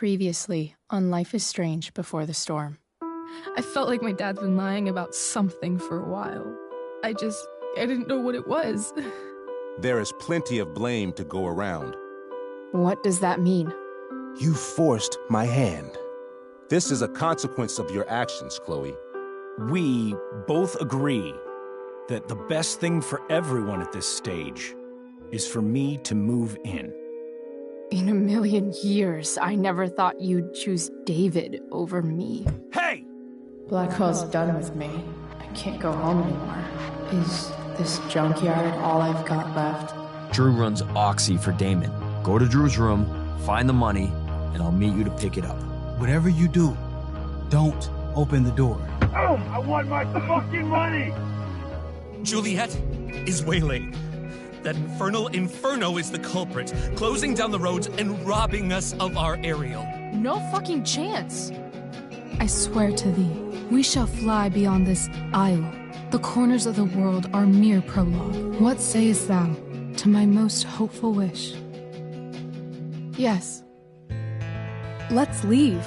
Previously on Life is Strange Before the Storm. I felt like my dad's been lying about something for a while. I didn't know what it was. There is plenty of blame to go around. What does that mean? You forced my hand. This is a consequence of your actions, Chloe. We both agree that the best thing for everyone at this stage is for me to move in. In a million years, I never thought you'd choose David over me. Hey! Blackwell's done with me. I can't go home anymore. Is this junkyard all I've got left? Drew runs Oxy for Damon. Go to Drew's room, find the money, and I'll meet you to pick it up. Whatever you do, don't open the door. Oh, I want my fucking money! Juliet is waylaid. That infernal Inferno is the culprit, closing down the roads and robbing us of our aerial. No fucking chance. I swear to thee, we shall fly beyond this isle. The corners of the world are mere prologue. What sayest thou to my most hopeful wish? Yes. Let's leave.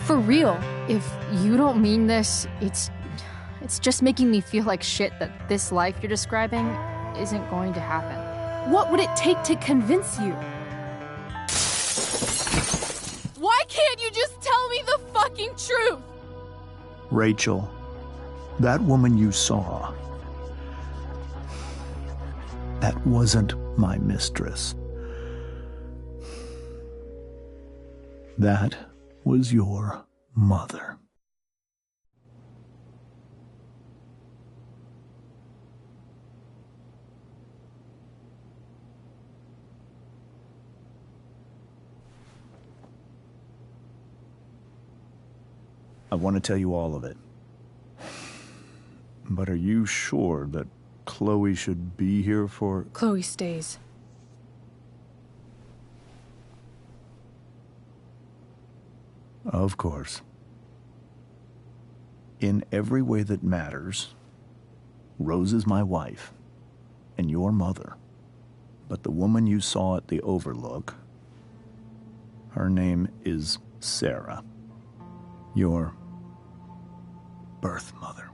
For real. If you don't mean this, it's just making me feel like shit that this life you're describing isn't going to happen. What would it take to convince you? Why can't you just tell me the fucking truth? Rachel, that woman you saw, that wasn't my mistress. That was your mother. I want to tell you all of it. But are you sure that Chloe should be here for... Chloe stays. Of course. In every way that matters, Rose is my wife and your mother. But the woman you saw at the Overlook, her name is Sarah. Your birth mother.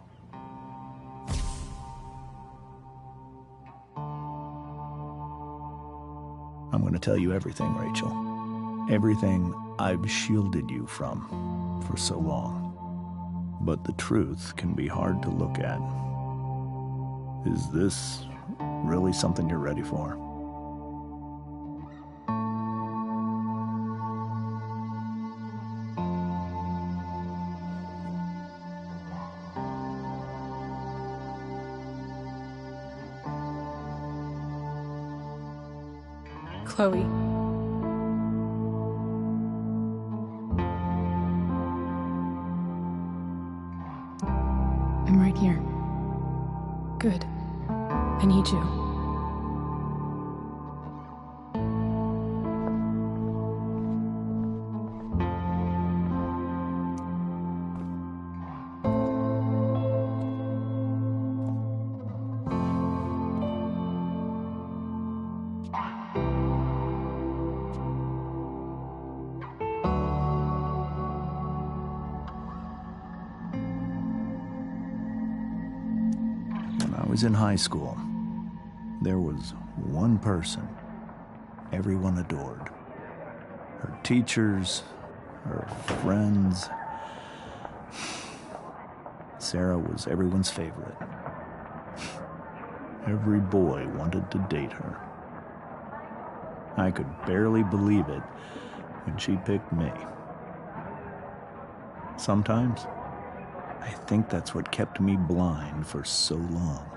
I'm going to tell you everything, Rachel. Everything I've shielded you from for so long. But the truth can be hard to look at. Is this really something you're ready for? Chloe. I'm right here. Good. I need you. When I was in high school, there was one person everyone adored. Her teachers, her friends. Sarah was everyone's favorite. Every boy wanted to date her. I could barely believe it when she picked me. Sometimes, I think that's what kept me blind for so long.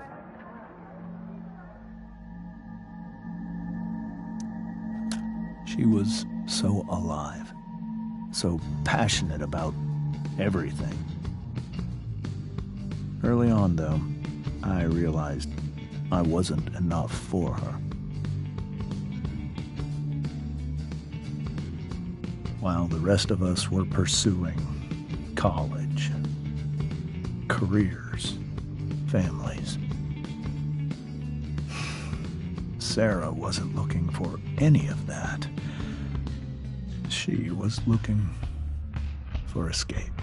She was so alive, so passionate about everything. Early on, though, I realized I wasn't enough for her. While the rest of us were pursuing college, careers, families, Sarah wasn't looking for any of that. She was looking for escape.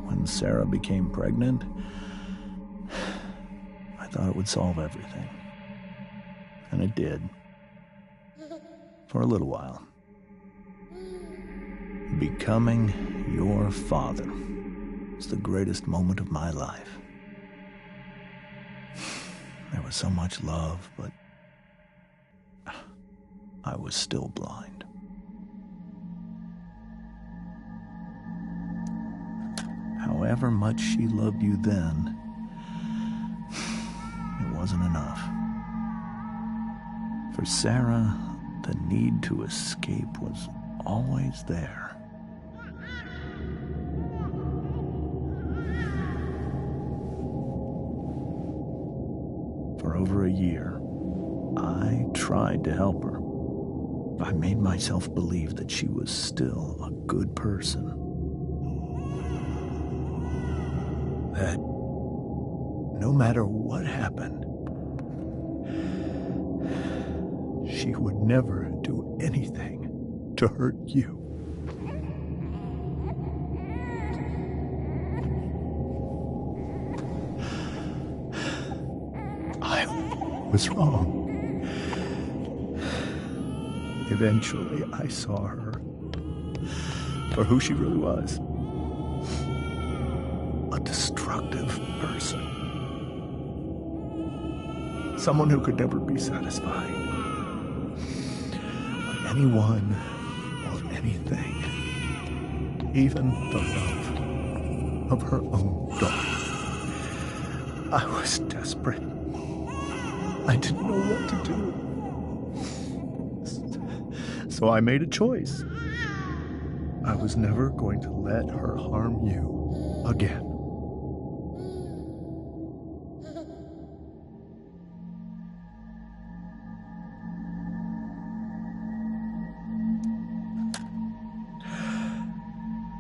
When Sarah became pregnant, I thought it would solve everything. And it did. For a little while. Becoming your father was the greatest moment of my life. There was so much love, but I was still blind. However much she loved you then, it wasn't enough. For Sarah, the need to escape was always there. For over a year, I tried to help her. I made myself believe that she was still a good person. That no matter what happened, she would never do anything to hurt you. I was wrong. Eventually, I saw her for who she really was. A destructive person. Someone who could never be satisfied by anyone or anything. Even the love of her own daughter. I was desperate. I didn't know what to do. So I made a choice. I was never going to let her harm you again.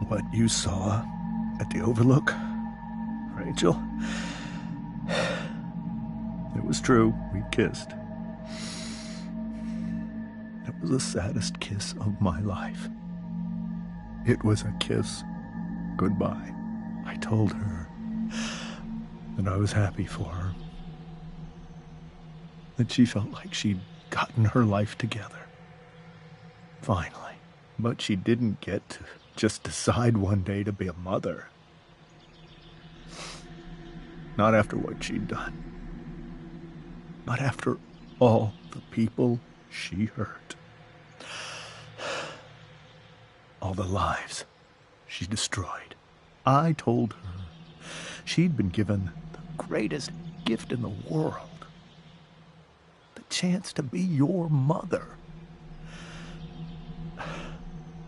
What you saw at the Overlook, Rachel, it was true. We kissed. It was the saddest kiss of my life. It was a kiss goodbye. I told her that I was happy for her. That she felt like she'd gotten her life together. Finally. But she didn't get to just decide one day to be a mother. Not after what she'd done. But after all the people she hurt. All the lives she destroyed. I told her she'd been given the greatest gift in the world. The chance to be your mother.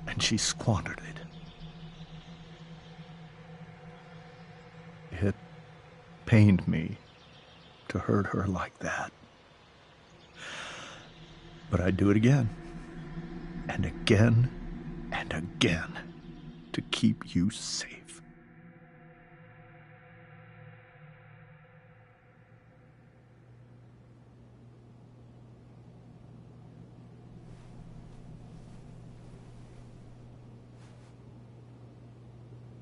And she squandered it. It pained me to hurt her like that. But I'd do it again. And again. And again. To keep you safe.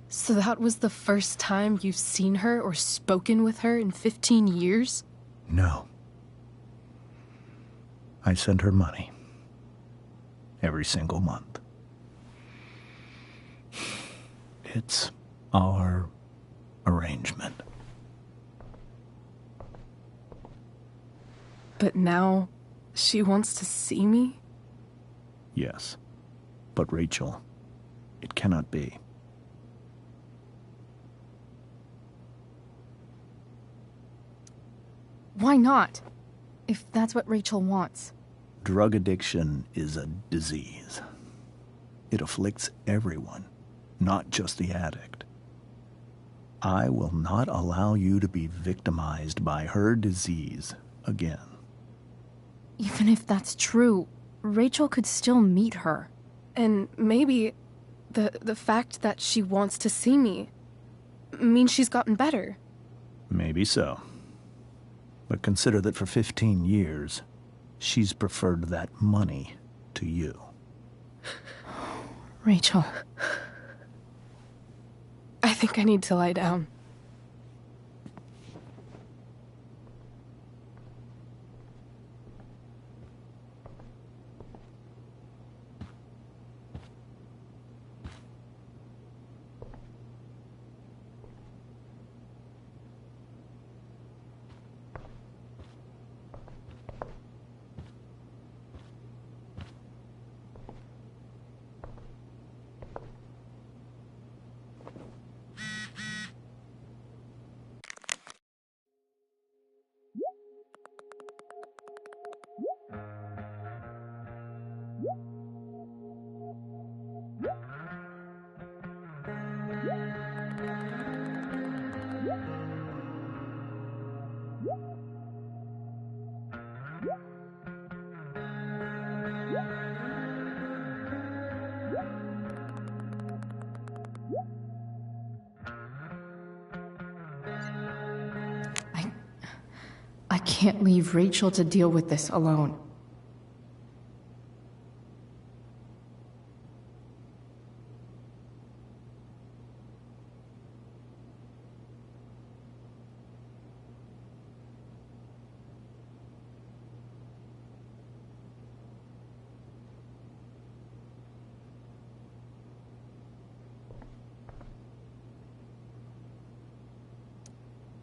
So that was the first time you've seen her or spoken with her in 15 years? No. I sent her money. Every single month. It's our arrangement. But now, she wants to see me? Yes. But Rachel, it cannot be. Why not? If that's what Rachel wants. Drug addiction is a disease. It afflicts everyone, not just the addict. I will not allow you to be victimized by her disease again. Even if that's true, Rachel could still meet her. And maybe the fact that she wants to see me means she's gotten better. Maybe so. But consider that for 15 years, she's preferred that money to you. Rachel. I think I need to lie down. I can't leave Rachel to deal with this alone.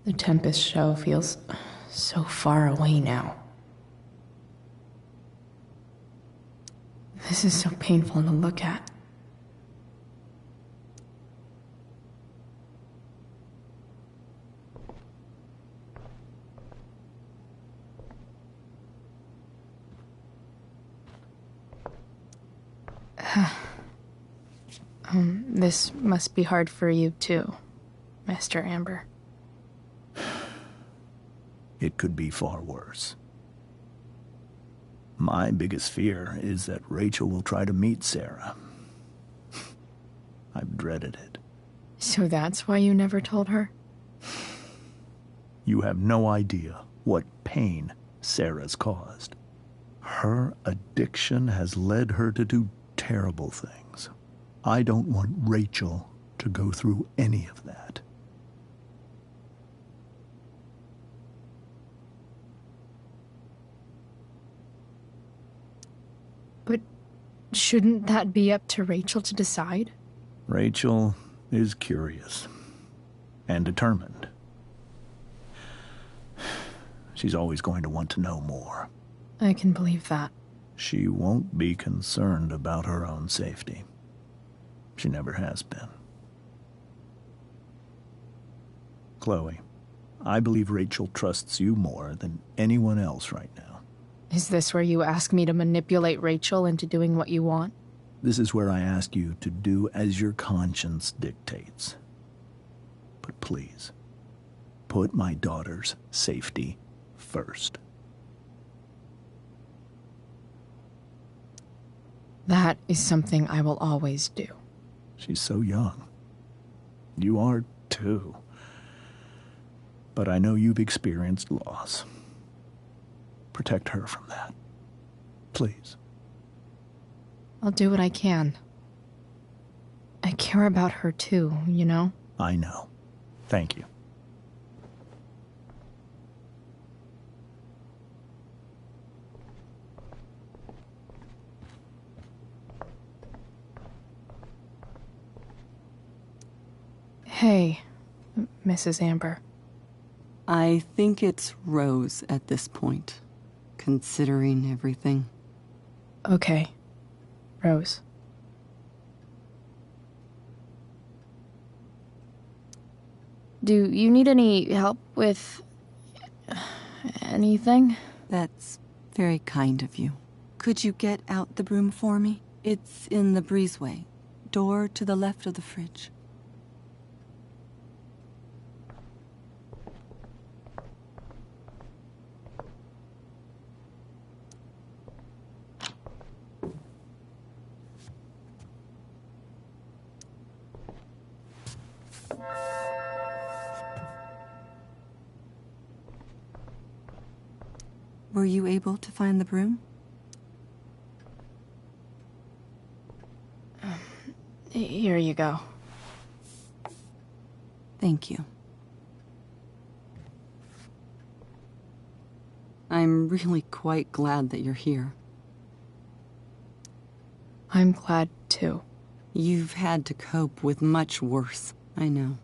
The Tempest show feels so far away now. This is so painful to look at. This must be hard for you too, Master Amber. It could be far worse. My biggest fear is that Rachel will try to meet Sarah. I've dreaded it. So that's why you never told her? You have no idea what pain Sarah's caused. Her addiction has led her to do terrible things. I don't want Rachel to go through any of that. But shouldn't that be up to Rachel to decide? Rachel is curious and determined. She's always going to want to know more. I can believe that. She won't be concerned about her own safety. She never has been. Chloe, I believe Rachel trusts you more than anyone else right now. Is this where you ask me to manipulate Rachel into doing what you want? This is where I ask you to do as your conscience dictates. But please, put my daughter's safety first. That is something I will always do. She's so young. You are too. But I know you've experienced loss. Protect her from that. Please. I'll do what I can. I care about her too, you know? I know. Thank you. Hey, Mrs. Amber. I think it's Rose at this point, considering everything. Okay, Rose. Do you need any help with anything? That's very kind of you. Could you get out the broom for me? It's in the breezeway, door to the left of the fridge. Were you able to find the broom? Here you go. Thank you. I'm really quite glad that you're here. I'm glad, too. You've had to cope with much worse, I know.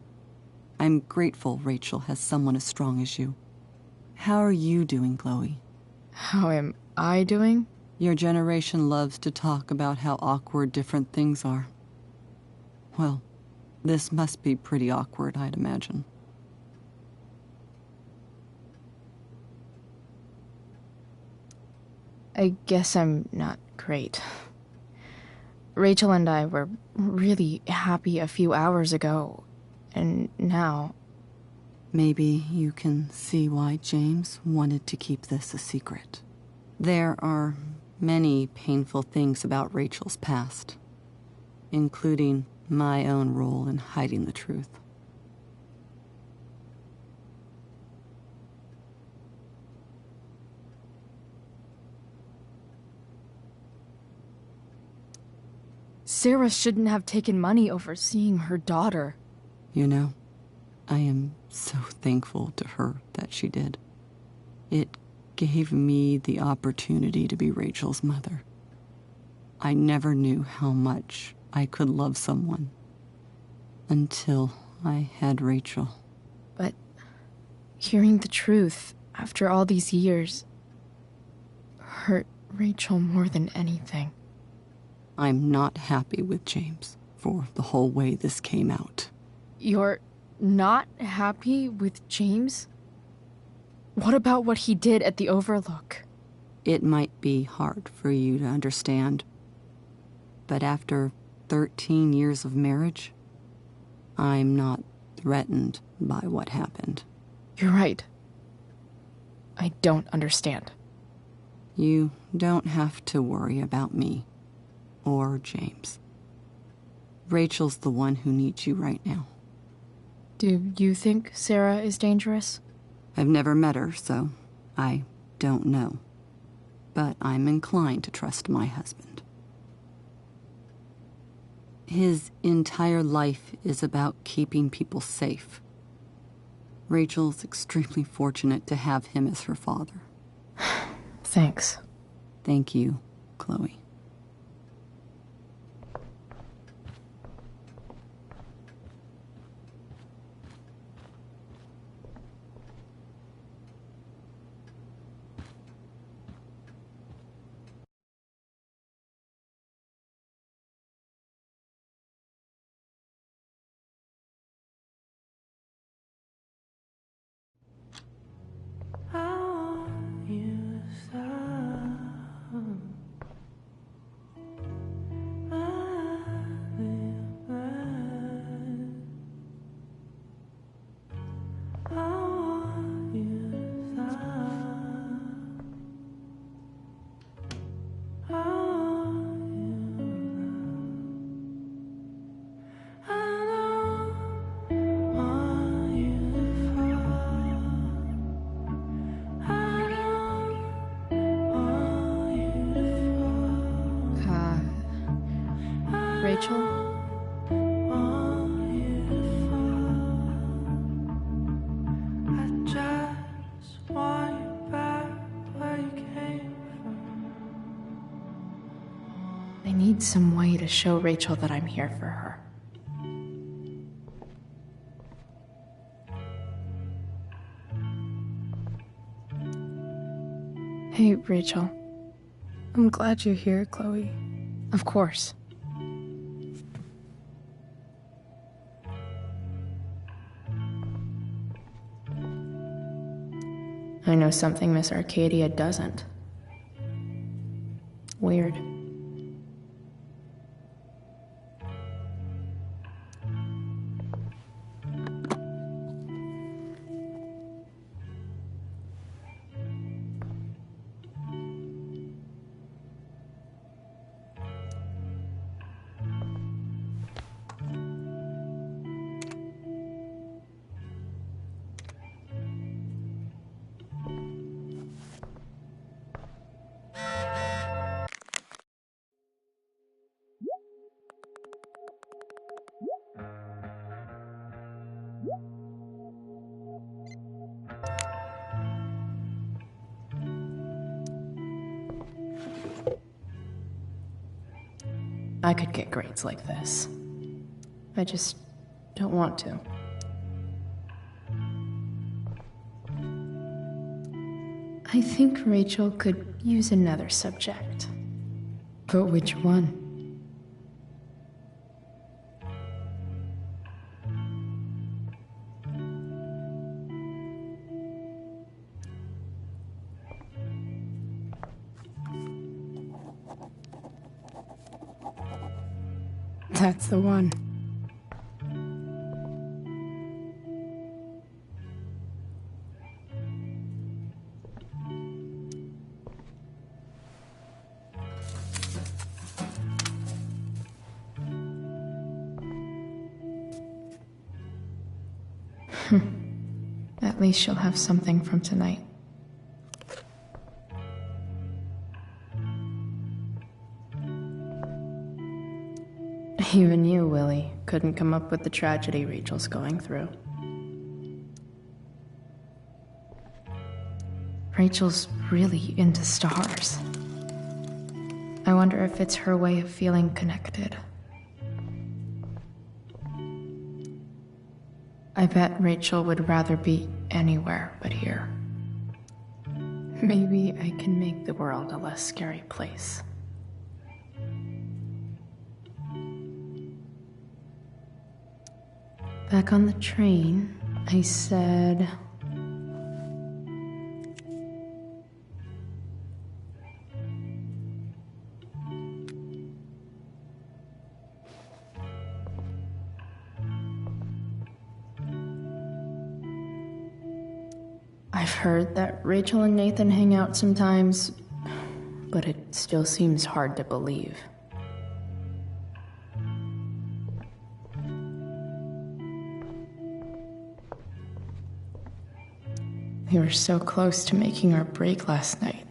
I'm grateful Rachel has someone as strong as you. How are you doing, Chloe? How am I doing? Your generation loves to talk about how awkward different things are. Well, this must be pretty awkward, I'd imagine. I guess I'm not great. Rachel and I were really happy a few hours ago, and now... Maybe you can see why James wanted to keep this a secret. There are many painful things about Rachel's past, including my own role in hiding the truth. Sarah shouldn't have taken money over seeing her daughter. You know, I am so thankful to her that she did. It gave me the opportunity to be Rachel's mother. I never knew how much I could love someone until I had Rachel. But hearing the truth after all these years hurt Rachel more than anything. I'm not happy with James for the whole way this came out. You're not happy with James? What about what he did at the Overlook? It might be hard for you to understand, but after 13 years of marriage, I'm not threatened by what happened. You're right. I don't understand. You don't have to worry about me or James. Rachel's the one who needs you right now. Do you think Sarah is dangerous? I've never met her, so I don't know. But I'm inclined to trust my husband. His entire life is about keeping people safe. Rachel's extremely fortunate to have him as her father. Thanks. Thank you, Chloe. Rachel? I need some way to show Rachel that I'm here for her. Hey, Rachel. I'm glad you're here, Chloe. Of course. I know something Miss Arcadia doesn't. Weird. I could get grades like this. I just don't want to. I think Rachel could use another subject. But which one? That's the one. At least she'll have something from tonight. Even you, Willie, couldn't come up with the tragedy Rachel's going through. Rachel's really into stars. I wonder if it's her way of feeling connected. I bet Rachel would rather be anywhere but here. Maybe I can make the world a less scary place. Back on the train, I said... I've heard that Rachel and Nathan hang out sometimes, but it still seems hard to believe. We were so close to making our break last night.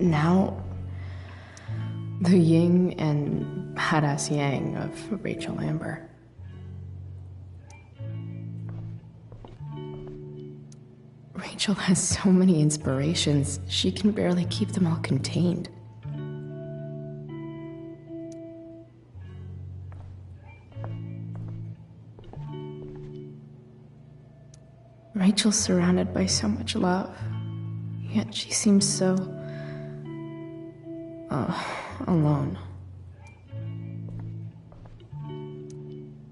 Now, the yin and badass yang of Rachel Amber. Rachel has so many inspirations, she can barely keep them all contained. Rachel's surrounded by so much love, yet she seems so... alone.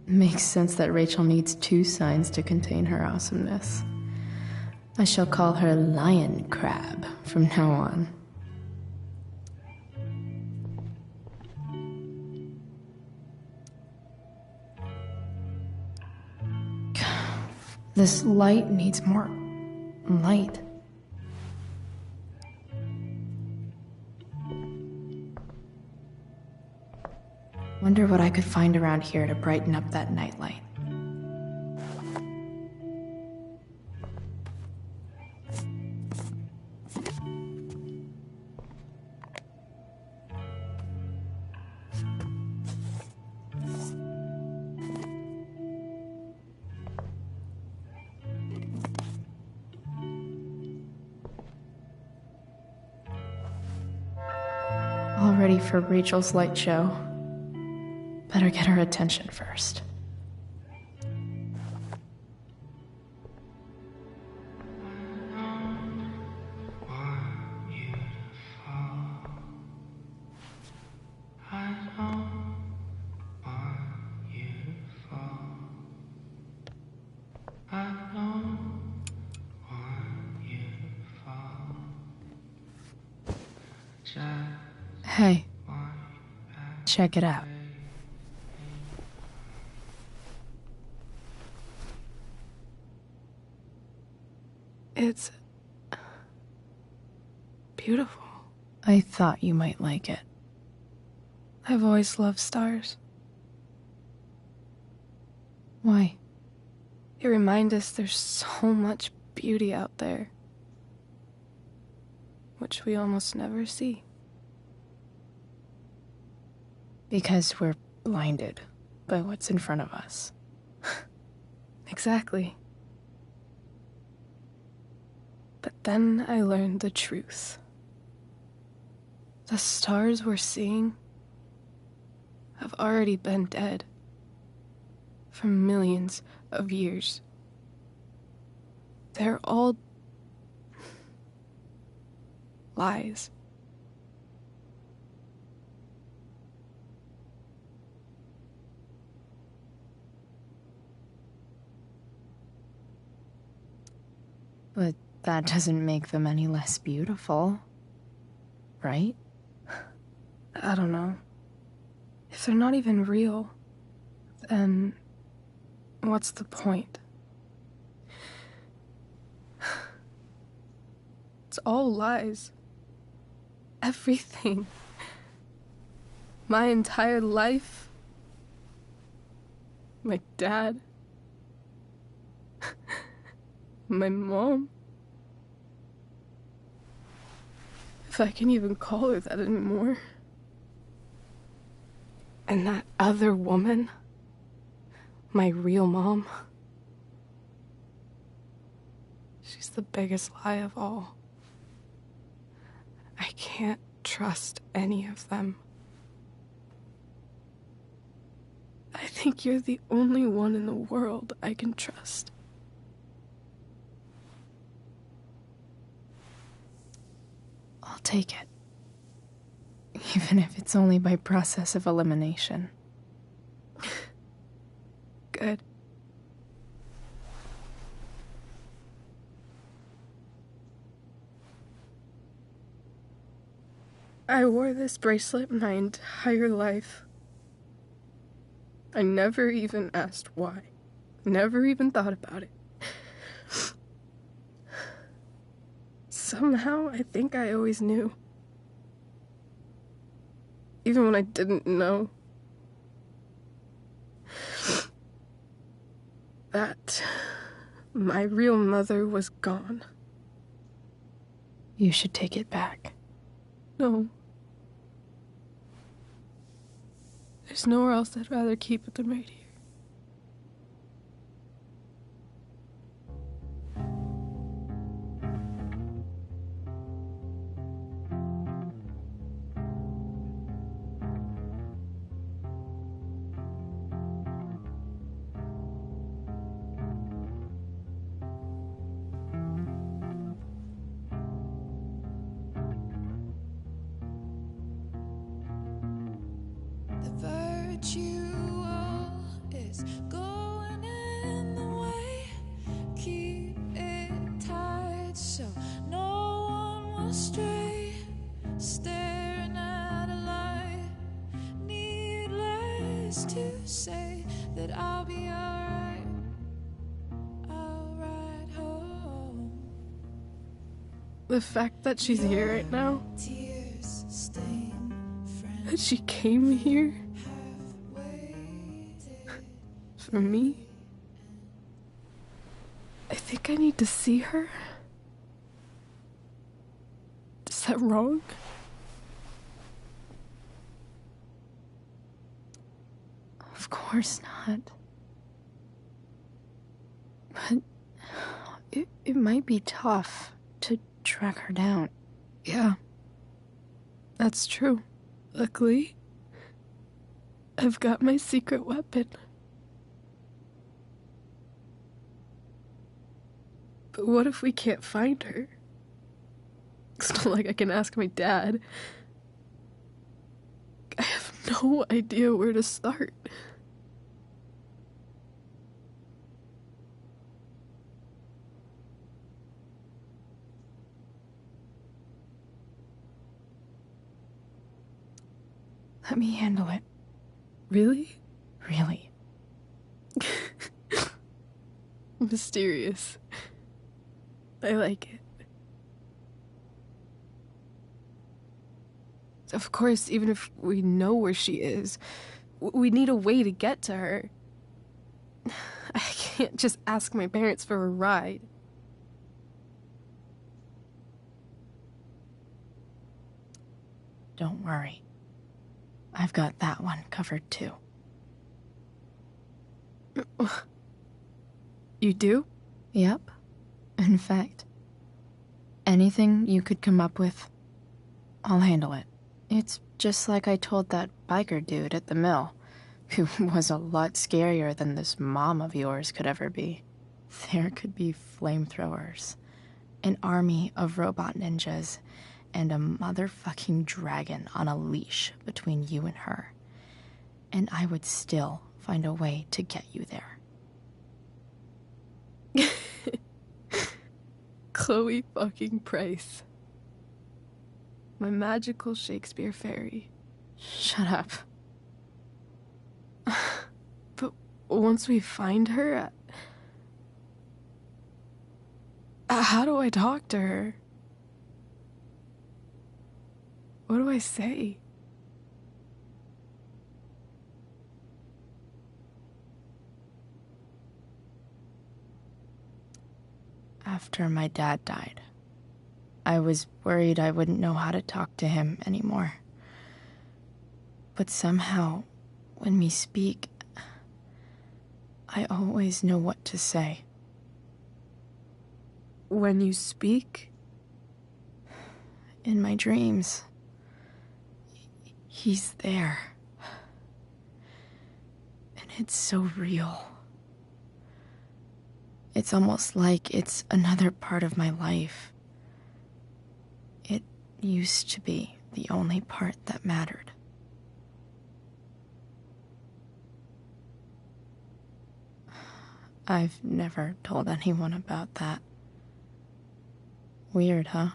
Makes sense that Rachel needs two signs to contain her awesomeness. I shall call her Lion Crab from now on. This light needs more light. Wonder what I could find around here to brighten up that nightlight. All ready for Rachel's light show. Better get her attention first. Hey, check it out. It's beautiful. I thought you might like it. I've always loved stars. Why? They remind us there's so much beauty out there, which we almost never see. Because we're blinded by what's in front of us. Exactly. But then I learned the truth. The stars we're seeing, have already been dead for millions of years. They're all lies. But that doesn't make them any less beautiful, right? I don't know. If they're not even real, then what's the point? It's all lies. Everything. My entire life. My dad. My mom. If I can even call her that anymore. And that other woman. My real mom. She's the biggest lie of all. I can't trust any of them. I think you're the only one in the world I can trust. I'll take it. Even if it's only by process of elimination. Good. I wore this bracelet my entire life. I never even asked why. Never even thought about it. Somehow, I think I always knew. Even when I didn't know. That my real mother was gone. You should take it back. No. There's nowhere else I'd rather keep it than right here. Is going in the way. Keep it tight so no one will stray. Staring at a light. Needless to say that I'll be alright. I'll ride home. The fact that she's here right now, that she came here for me, I think I need to see her. Is that wrong? Of course not. But it might be tough to track her down. Yeah, that's true. Luckily, I've got my secret weapon. But what if we can't find her? It's not like I can ask my dad. I have no idea where to start. Let me handle it. Really? Really. Mysterious. I like it. Of course, even if we know where she is, we need a way to get to her. I can't just ask my parents for a ride. Don't worry. I've got that one covered too. You do? Yep. In fact, anything you could come up with, I'll handle it. It's just like I told that biker dude at the mill, who was a lot scarier than this mom of yours could ever be. There could be flamethrowers, an army of robot ninjas, and a motherfucking dragon on a leash between you and her. And I would still find a way to get you there. Chloe fucking Price. My magical Shakespeare fairy. Shut up. But once we find her, how do I talk to her? What do I say? After my dad died, I was worried I wouldn't know how to talk to him anymore. But somehow, when we speak, I always know what to say. When you speak? In my dreams, he's there. And it's so real. It's almost like it's another part of my life. It used to be the only part that mattered. I've never told anyone about that. Weird, huh?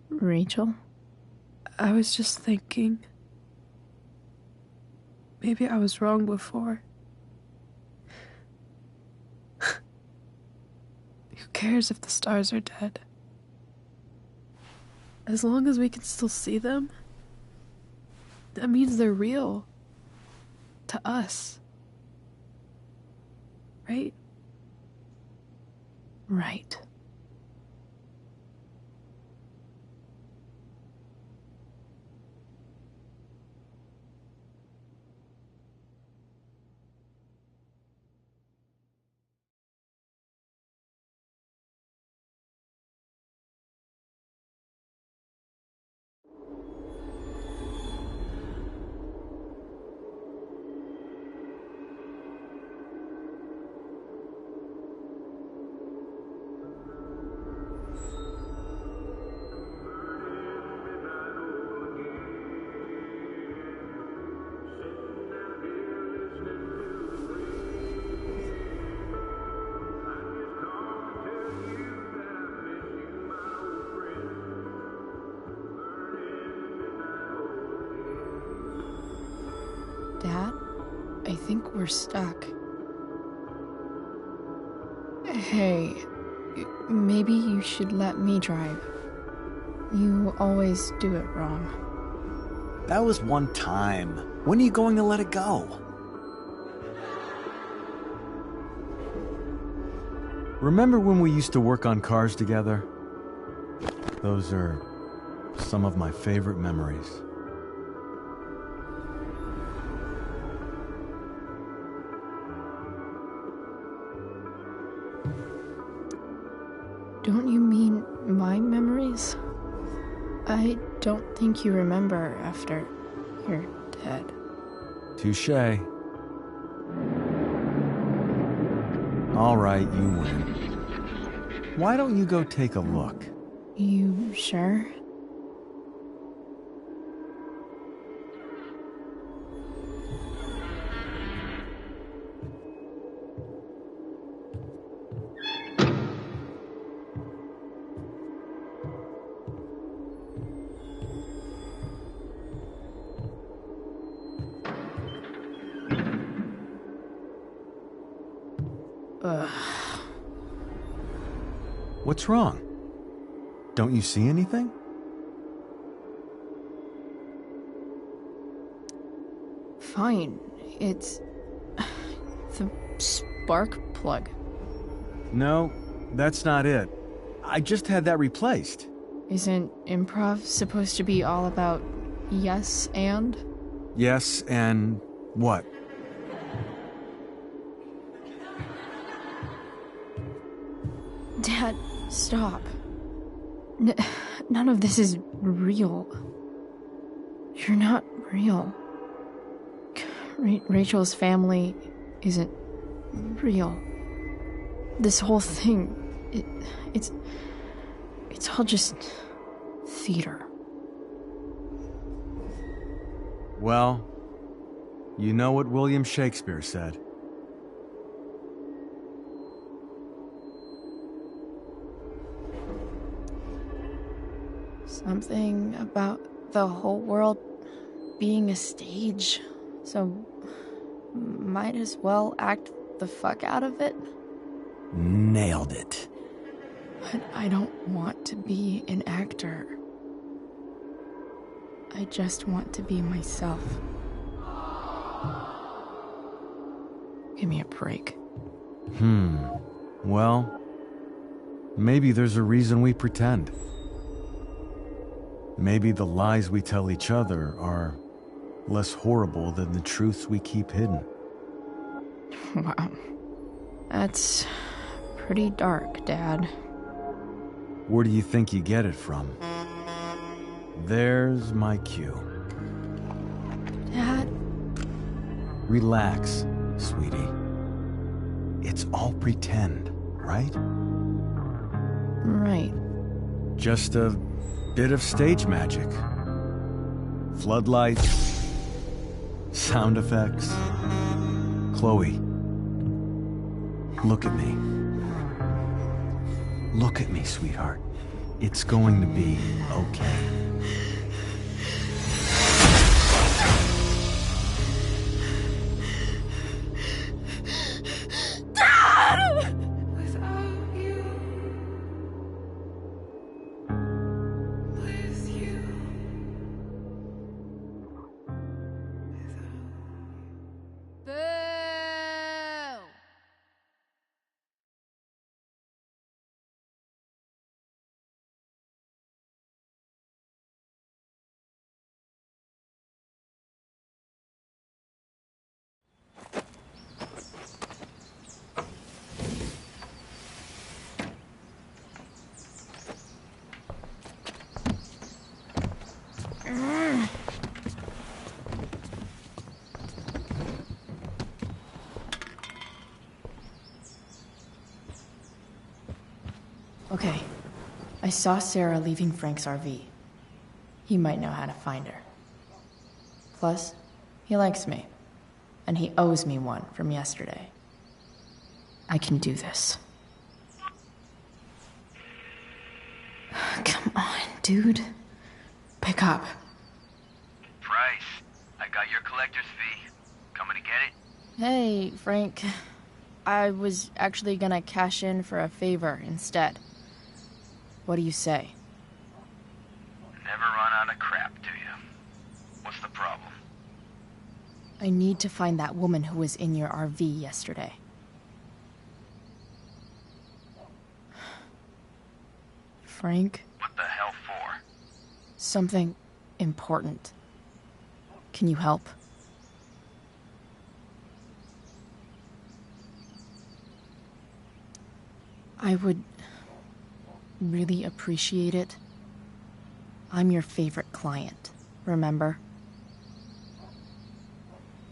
Rachel? I was just thinking. Maybe I was wrong before. Who cares if the stars are dead? As long as we can still see them, that means they're real. To us. Right? Right. Dad, I think we're stuck. Hey, maybe you should let me drive. You always do it wrong. That was one time. When are you going to let it go? Remember when we used to work on cars together? Those are some of my favorite memories. Don't you mean my memories? I don't think you remember after you're dead. Touché. All right, you win. Why don't you go take a look? You sure? What's wrong? Don't you see anything? Fine. It's the spark plug. No, that's not it. I just had that replaced. Isn't improv supposed to be all about yes and? Yes, and what? Dad, stop. None of this is real. You're not real. Rachel's family isn't real. This whole thing, it's all just theater. Well, you know what William Shakespeare said. Something about the whole world being a stage, so might as well act the fuck out of it. Nailed it. But I don't want to be an actor. I just want to be myself. Give me a break. Well, maybe there's a reason we pretend. Maybe the lies we tell each other are less horrible than the truths we keep hidden. Wow. That's pretty dark, Dad. Where do you think you get it from? There's my cue. Dad? Relax, sweetie. It's all pretend, right? Right. Just a bit of stage magic. Floodlights, sound effects. Chloe, look at me. Look at me, sweetheart. It's going to be okay. Okay. I saw Sarah leaving Frank's RV. He might know how to find her. Plus, he likes me. And he owes me one from yesterday. I can do this. Come on, dude. Pick up. Price, I got your collector's fee. Coming to get it? Hey, Frank. I was actually gonna cash in for a favor instead. What do you say? Never run out of crap, do you? What's the problem? I need to find that woman who was in your RV yesterday. Frank? What the hell for? Something important. Can you help? I would really appreciate it. I'm your favorite client, remember?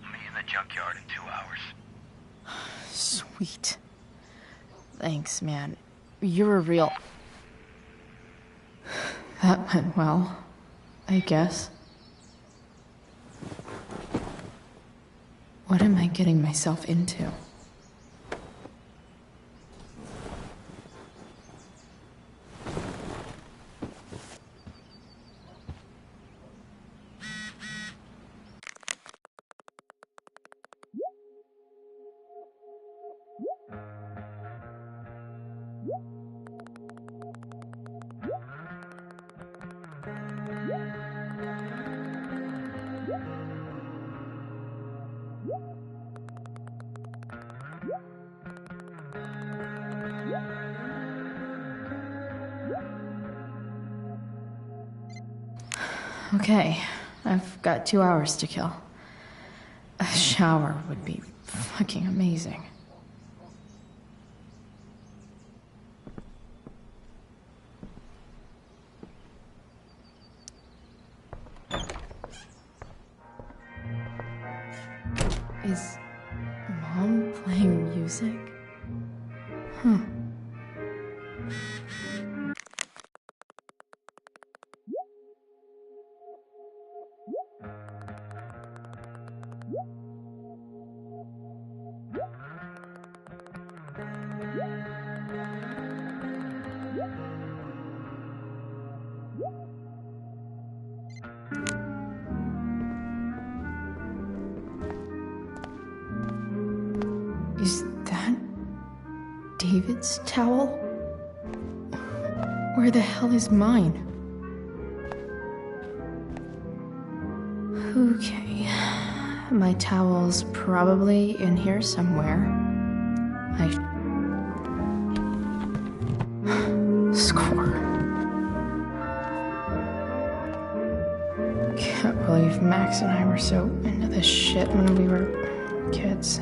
Meet in the junkyard in 2 hours. Sweet. Thanks, man. You're a real... That went well, I guess. What am I getting myself into? Okay, I've got 2 hours to kill. A shower would be fucking amazing. Is Mom playing music? Huh. Is that David's towel? Where the hell is mine? Okay, my towel's probably in here somewhere. Score. Can't believe Max and I were so into this shit when we were kids.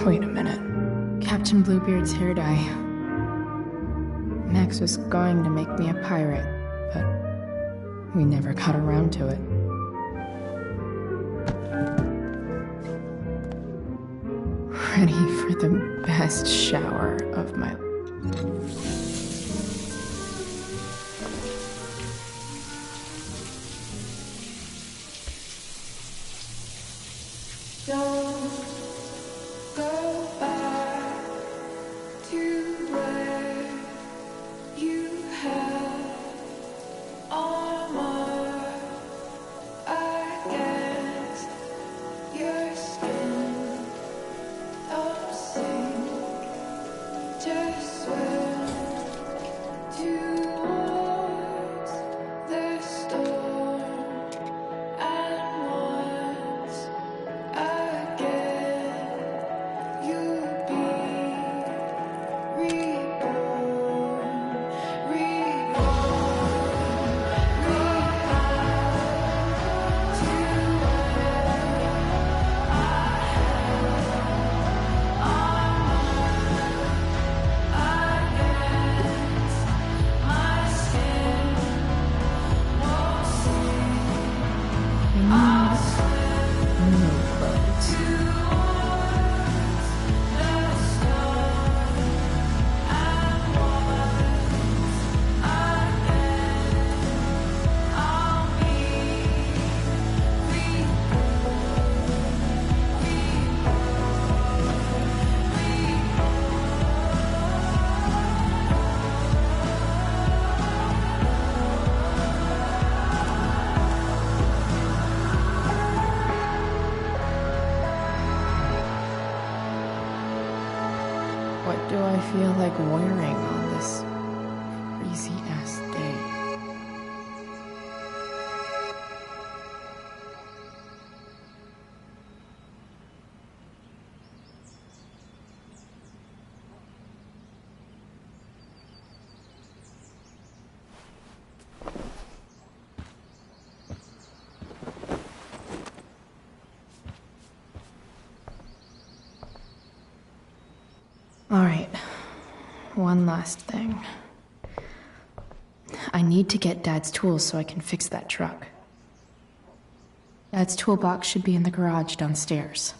Wait a minute. Captain Bluebeard's hair dye. Max was going to make me a pirate, but we never got around to it. Ready for the best shower of my life. Don't go back to where you had armor against your skin. Don't sink, just swim towards the storm. And once again, you'll be reborn, What do I feel like wearing on this crazy ass day? All right, one last thing. I need to get Dad's tools so I can fix that truck. Dad's toolbox should be in the garage downstairs.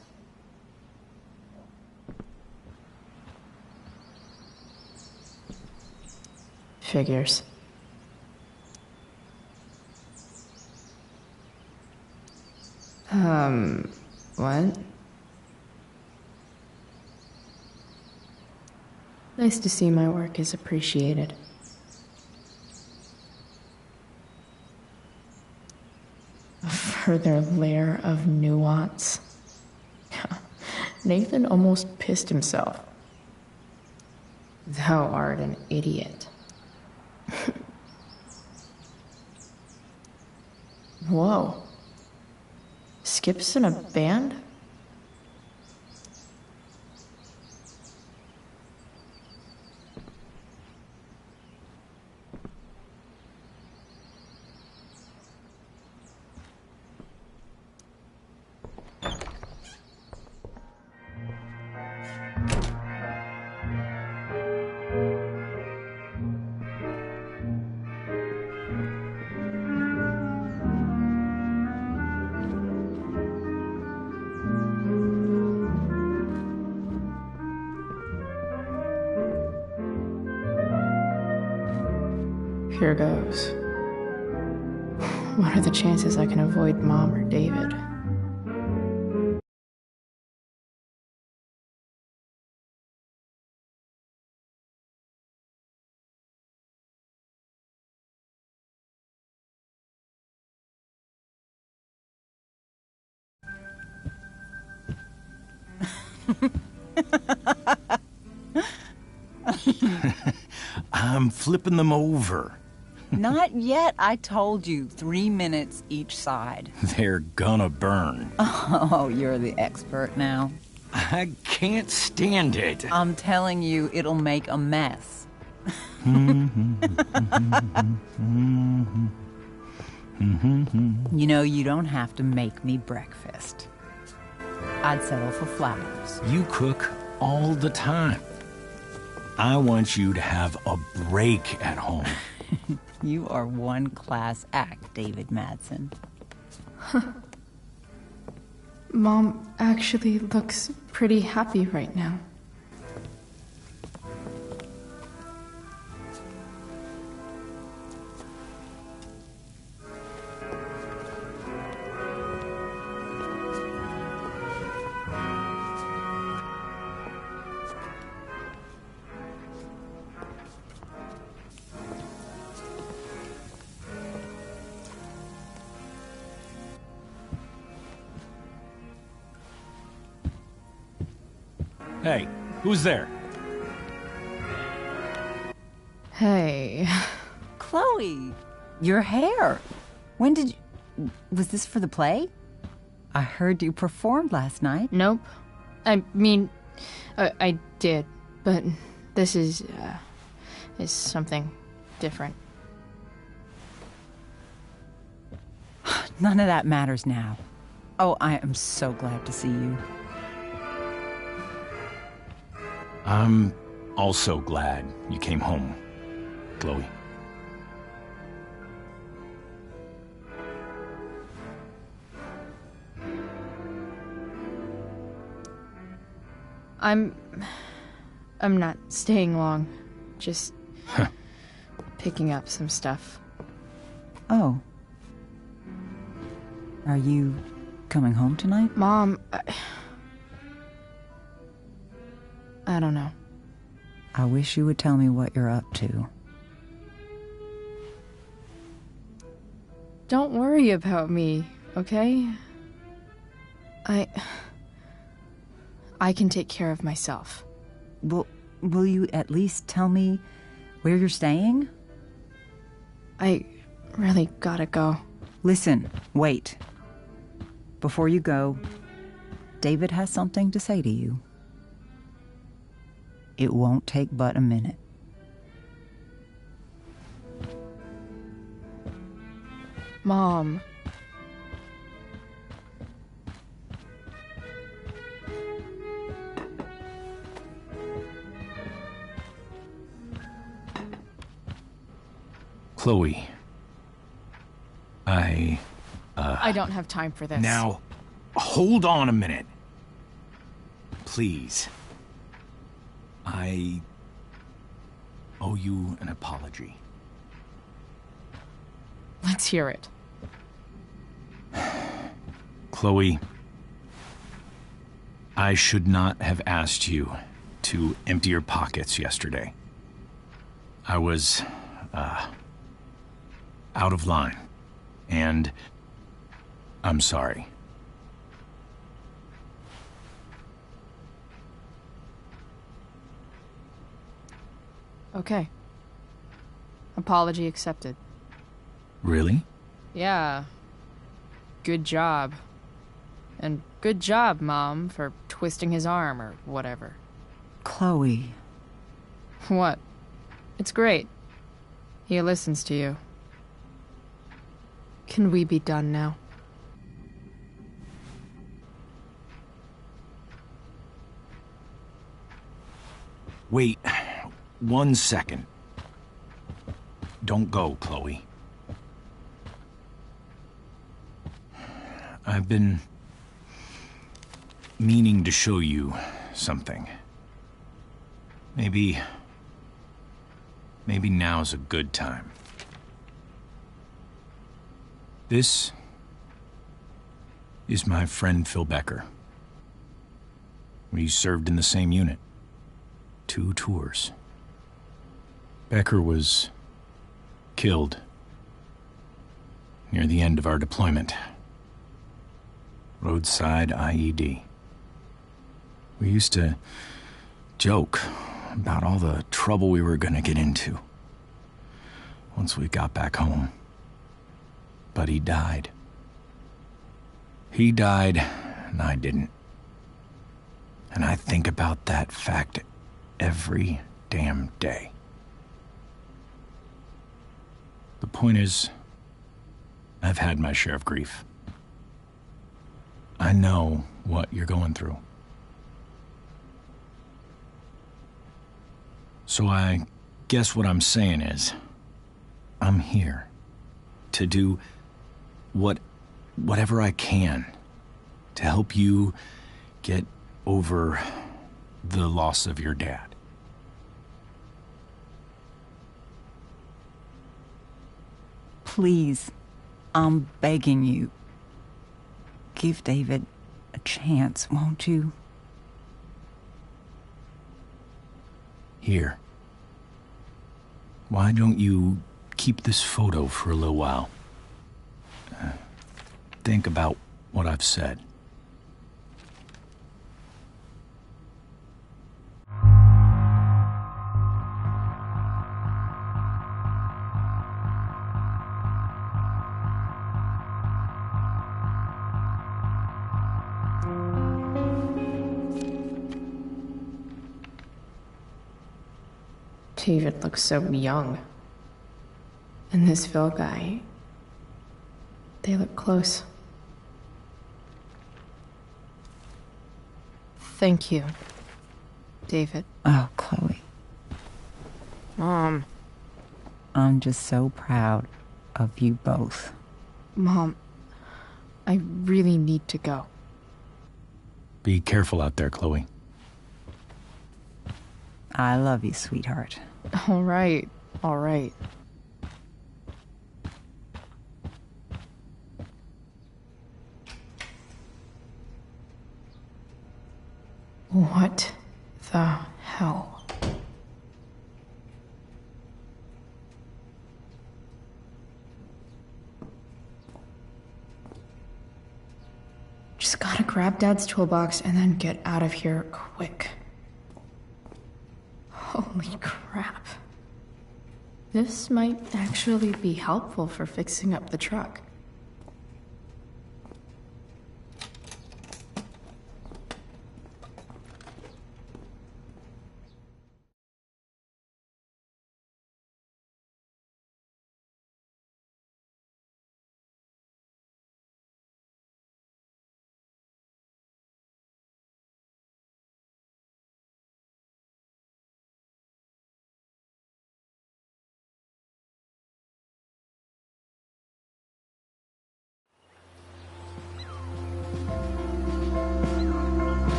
Figures. What? Nice to see my work is appreciated. A further layer of nuance. Nathan almost pissed himself. Thou art an idiot. Whoa. Skip's in a band? Here goes. What are the chances I can avoid Mom or David? I'm flipping them over. Not yet. I told you, 3 minutes each side. They're gonna burn. Oh, you're the expert now. I can't stand it. I'm telling you, it'll make a mess. You know, you don't have to make me breakfast. I'd settle for flowers. You cook all the time. I want you to have a break at home. You are one class act, David Madsen. Mom actually looks pretty happy right now. Hey, who's there? Hey. Chloe, your hair. When did you... Was this for the play? I heard you performed last night. Nope. I mean, I did, but this is something different. None of that matters now. Oh, I am so glad to see you. I'm also glad you came home, Chloe. I'm not staying long. Just picking up some stuff. Oh. Are you coming home tonight? Mom, I don't know. I wish you would tell me what you're up to. Don't worry about me, okay? I can take care of myself. Will you at least tell me where you're staying? I really gotta go. Listen, wait. Before you go, David has something to say to you. It won't take but a minute. Mom. Chloe. I don't have time for this. Now, hold on a minute. Please. I owe you an apology. Let's hear it. Chloe, I should not have asked you to empty your pockets yesterday. I was, out of line, and I'm sorry. Okay. Apology accepted. Really? Yeah. Good job. And good job, Mom, for twisting his arm or whatever. Chloe. What? It's great. He listens to you. Can we be done now? Wait 1 second. Don't go, Chloe. I've been meaning to show you something. Maybe now's a good time. This is my friend Phil Becker. We served in the same unit. 2 tours. Becker was killed near the end of our deployment. Roadside IED. We used to joke about all the trouble we were gonna get into once we got back home. But he died. He died, and I didn't. And I think about that fact every damn day. The point is, I've had my share of grief. I know what you're going through. So I guess what I'm saying is, I'm here to do whatever I can to help you get over the loss of your dad. Please, I'm begging you. Give David a chance, won't you? Here. Why don't you keep this photo for a little while? Think about what I've said. David looks so young. And this Phil guy, they look close. Thank you, David. Oh, Chloe. Mom. I'm just so proud of you both. Mom, I really need to go. Be careful out there, Chloe. I love you, sweetheart. All right, all right. What the hell? Just gotta grab Dad's toolbox and then get out of here quick. Holy crap. This might actually be helpful for fixing up the truck.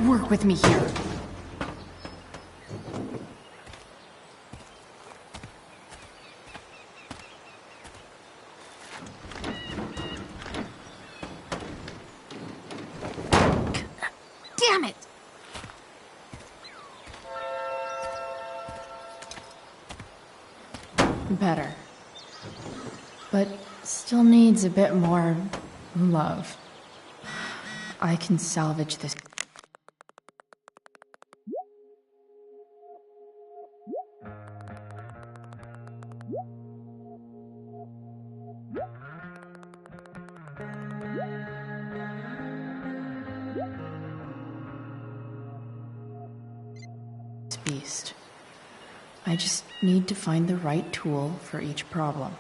Work with me here. Damn it! Better. But still needs a bit more love. I can salvage this. least. I just need to find the right tool for each problem.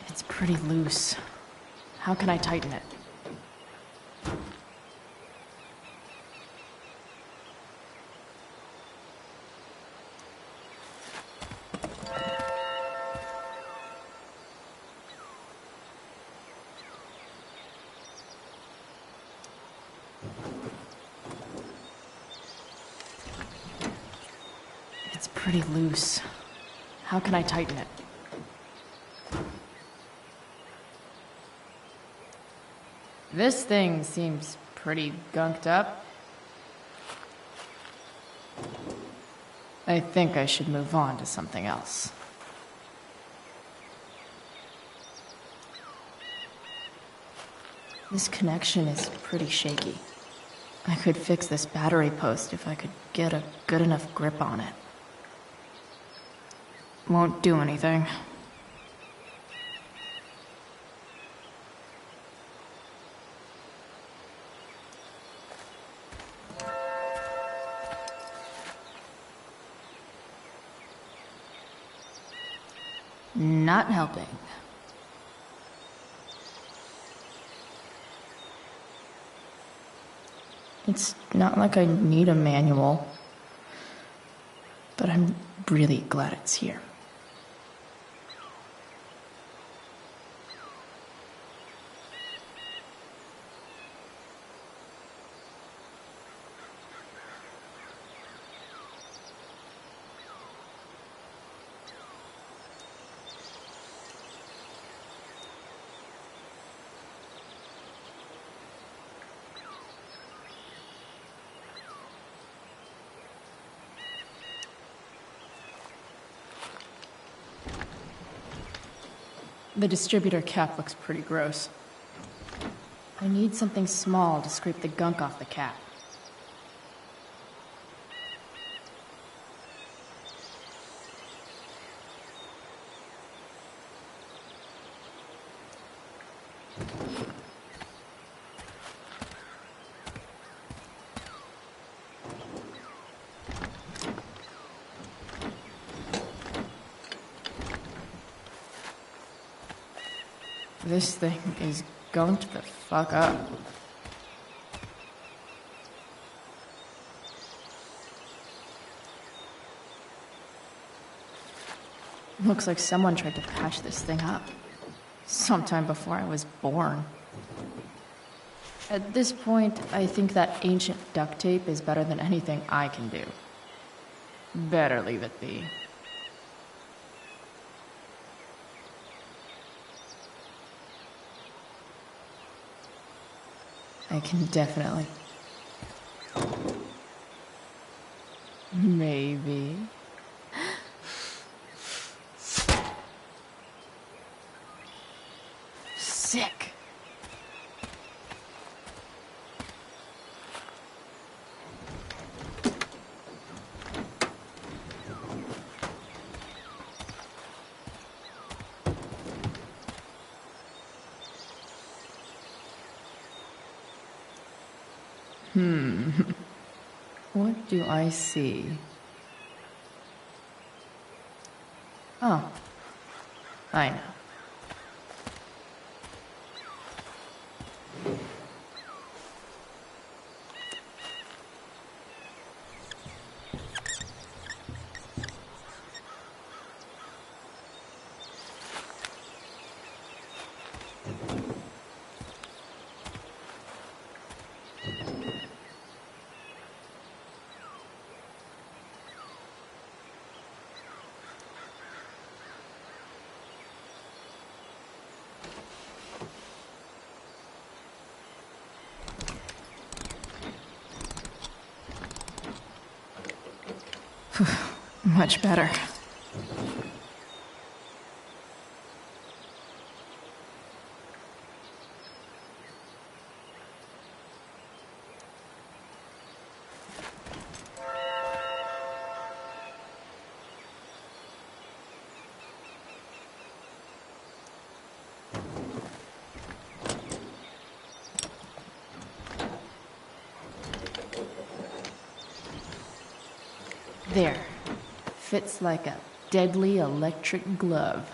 It's pretty loose. How can I tighten it? It's pretty loose. How can I tighten it? This thing seems pretty gunked up. I think I should move on to something else. This connection is pretty shaky. I could fix this battery post if I could get a good enough grip on it. Won't do anything. Not helping. It's not like I need a manual, but I'm really glad it's here. The distributor cap looks pretty gross. I need something small to scrape the gunk off the cap. This thing is gunked the fuck up. Looks like someone tried to patch this thing up. Sometime before I was born. At this point, I think that ancient duct tape is better than anything I can do. Better leave it be. I can definitely. Maybe. Sick. What do I see? Oh, I know. Much better. There. Fits like a deadly electric glove.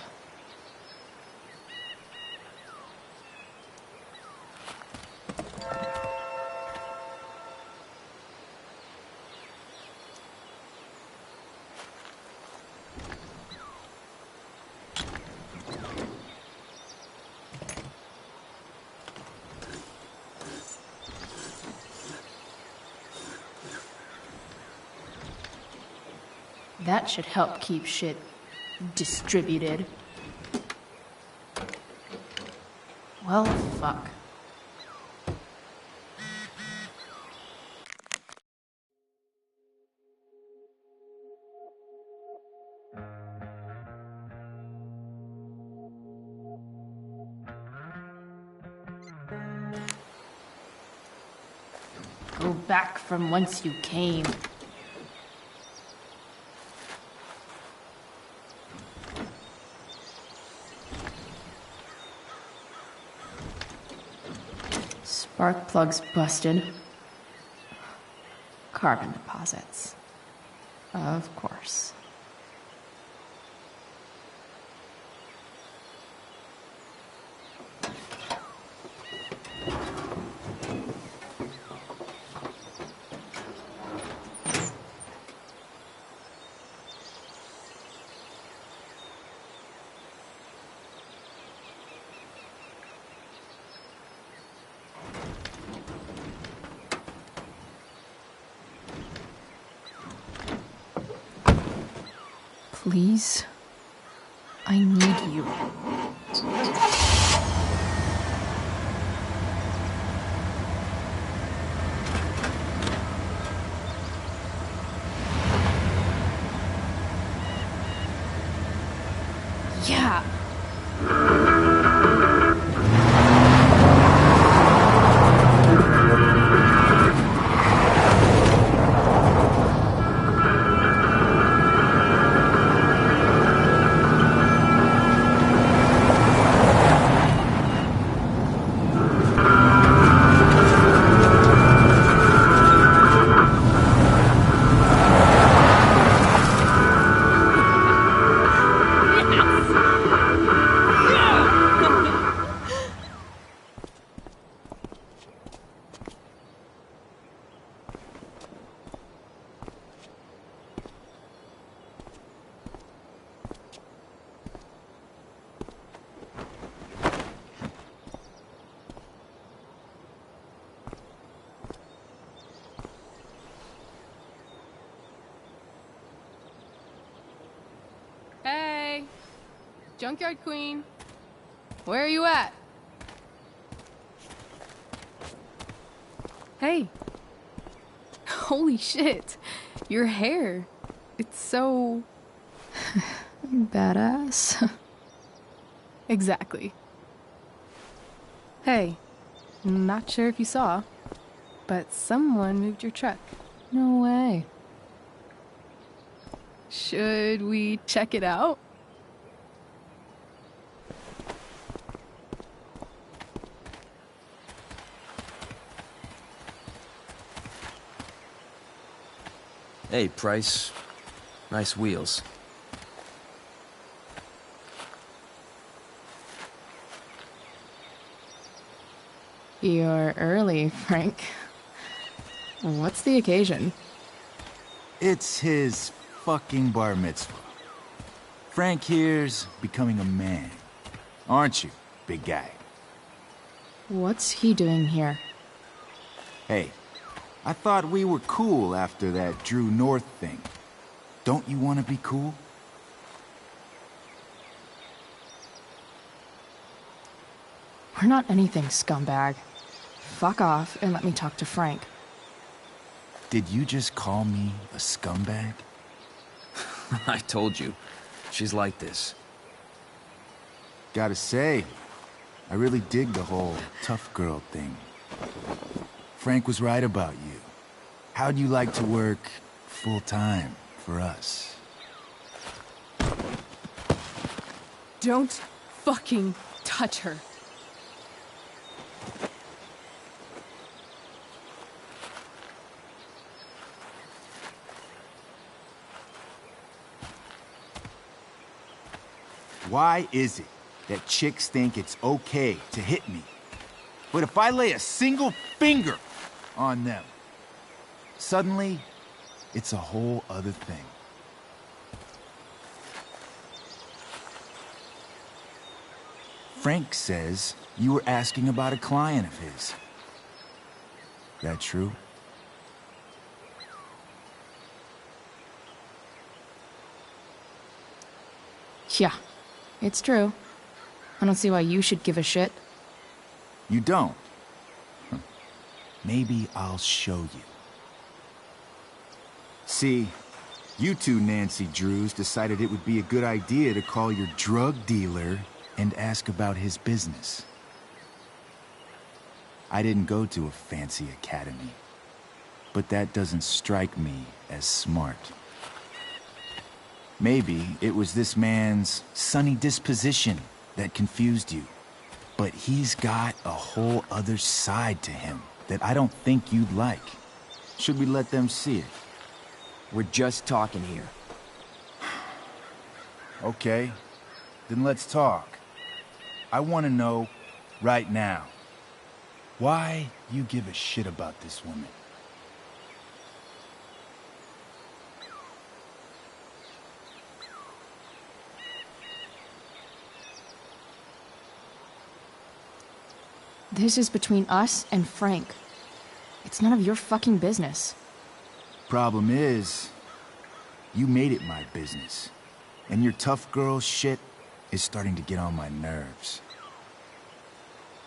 That should help keep shit distributed. Well, fuck. Go back from whence you came. Spark plugs busted. Carbon deposits. Of course. Please, I need you. Yeah. Hey, Junkyard Queen, where are you at? Hey, holy shit, your hair, it's so... badass. Exactly. Hey, not sure if you saw, but someone moved your truck. No way. Should we check it out? Hey, Price. Nice wheels. You're early, Frank. What's the occasion? It's his fucking bar mitzvah. Frank here's becoming a man. Aren't you, big guy? What's he doing here? Hey, I thought we were cool after that Drew North thing. Don't you want to be cool? We're not anything, scumbag. Fuck off and let me talk to Frank. Did you just call me a scumbag? I told you. She's like this. Gotta say, I really dig the whole tough girl thing. Frank was right about you. How'd you like to work full-time for us? Don't fucking touch her. Why is it that chicks think it's okay to hit me? But if I lay a single finger on them, suddenly, it's a whole other thing. Frank says you were asking about a client of his. That true? Yeah, it's true. I don't see why you should give a shit. You don't? Maybe I'll show you. See, you two Nancy Drews decided it would be a good idea to call your drug dealer and ask about his business. I didn't go to a fancy academy, but that doesn't strike me as smart. Maybe it was this man's sunny disposition that confused you, but he's got a whole other side to him that I don't think you'd like. Should we let them see it? We're just talking here. Okay, then let's talk. I want to know right now why you give a shit about this woman. This is between us and Frank. It's none of your fucking business. Problem is, you made it my business. And your tough girl shit is starting to get on my nerves.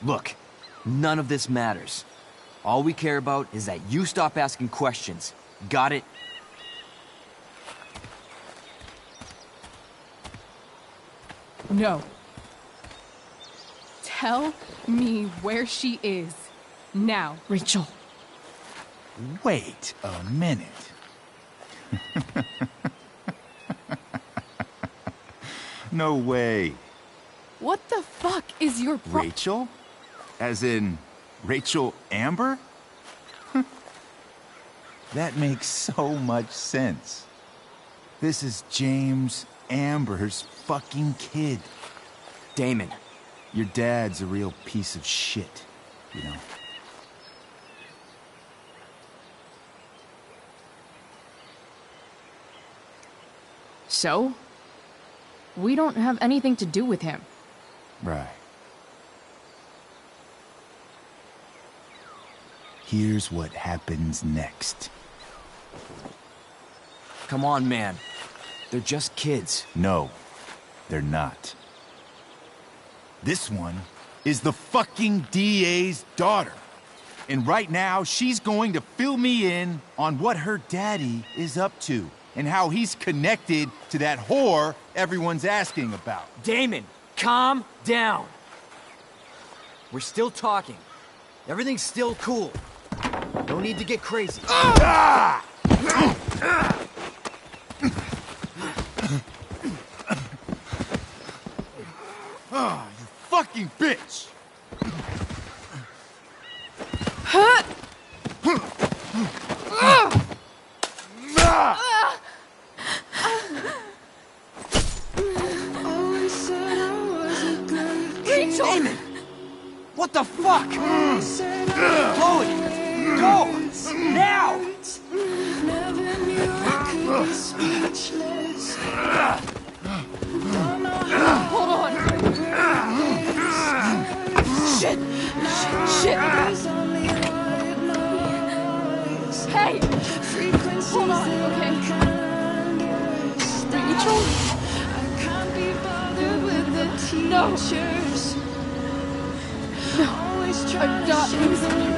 Look, none of this matters. All we care about is that you stop asking questions. Got it? No. Tell me where she is. Now. Rachel. Wait a minute. No way. What the fuck is your Rachel? As in, Rachel Amber? That makes so much sense. This is James Amber's fucking kid. Damon. Your dad's a real piece of shit, you know? So? We don't have anything to do with him. Right. Here's what happens next. Come on, man. They're just kids. No, they're not. This one is the fucking DA's daughter. And right now, she's going to fill me in on what her daddy is up to and how he's connected to that whore everyone's asking about. Damon, calm down. We're still talking. Everything's still cool. No need to get crazy. Ah! Oh, you fucking bitch! Rachel! Damon! What the fuck? Chloe! Go! Now! Hold on! Shit! Shit! Hey! Hold on, okay? Rachel? No! No! I'm not losing you!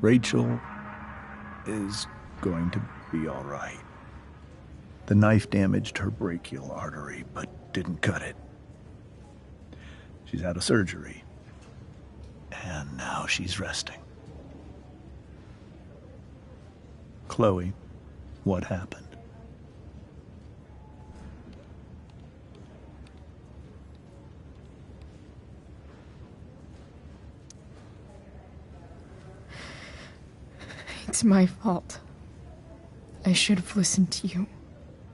Rachel is going to be all right. The knife damaged her brachial artery, but didn't cut it. She's out of surgery, and now she's resting. Chloe, what happened? It's my fault. I should have listened to you.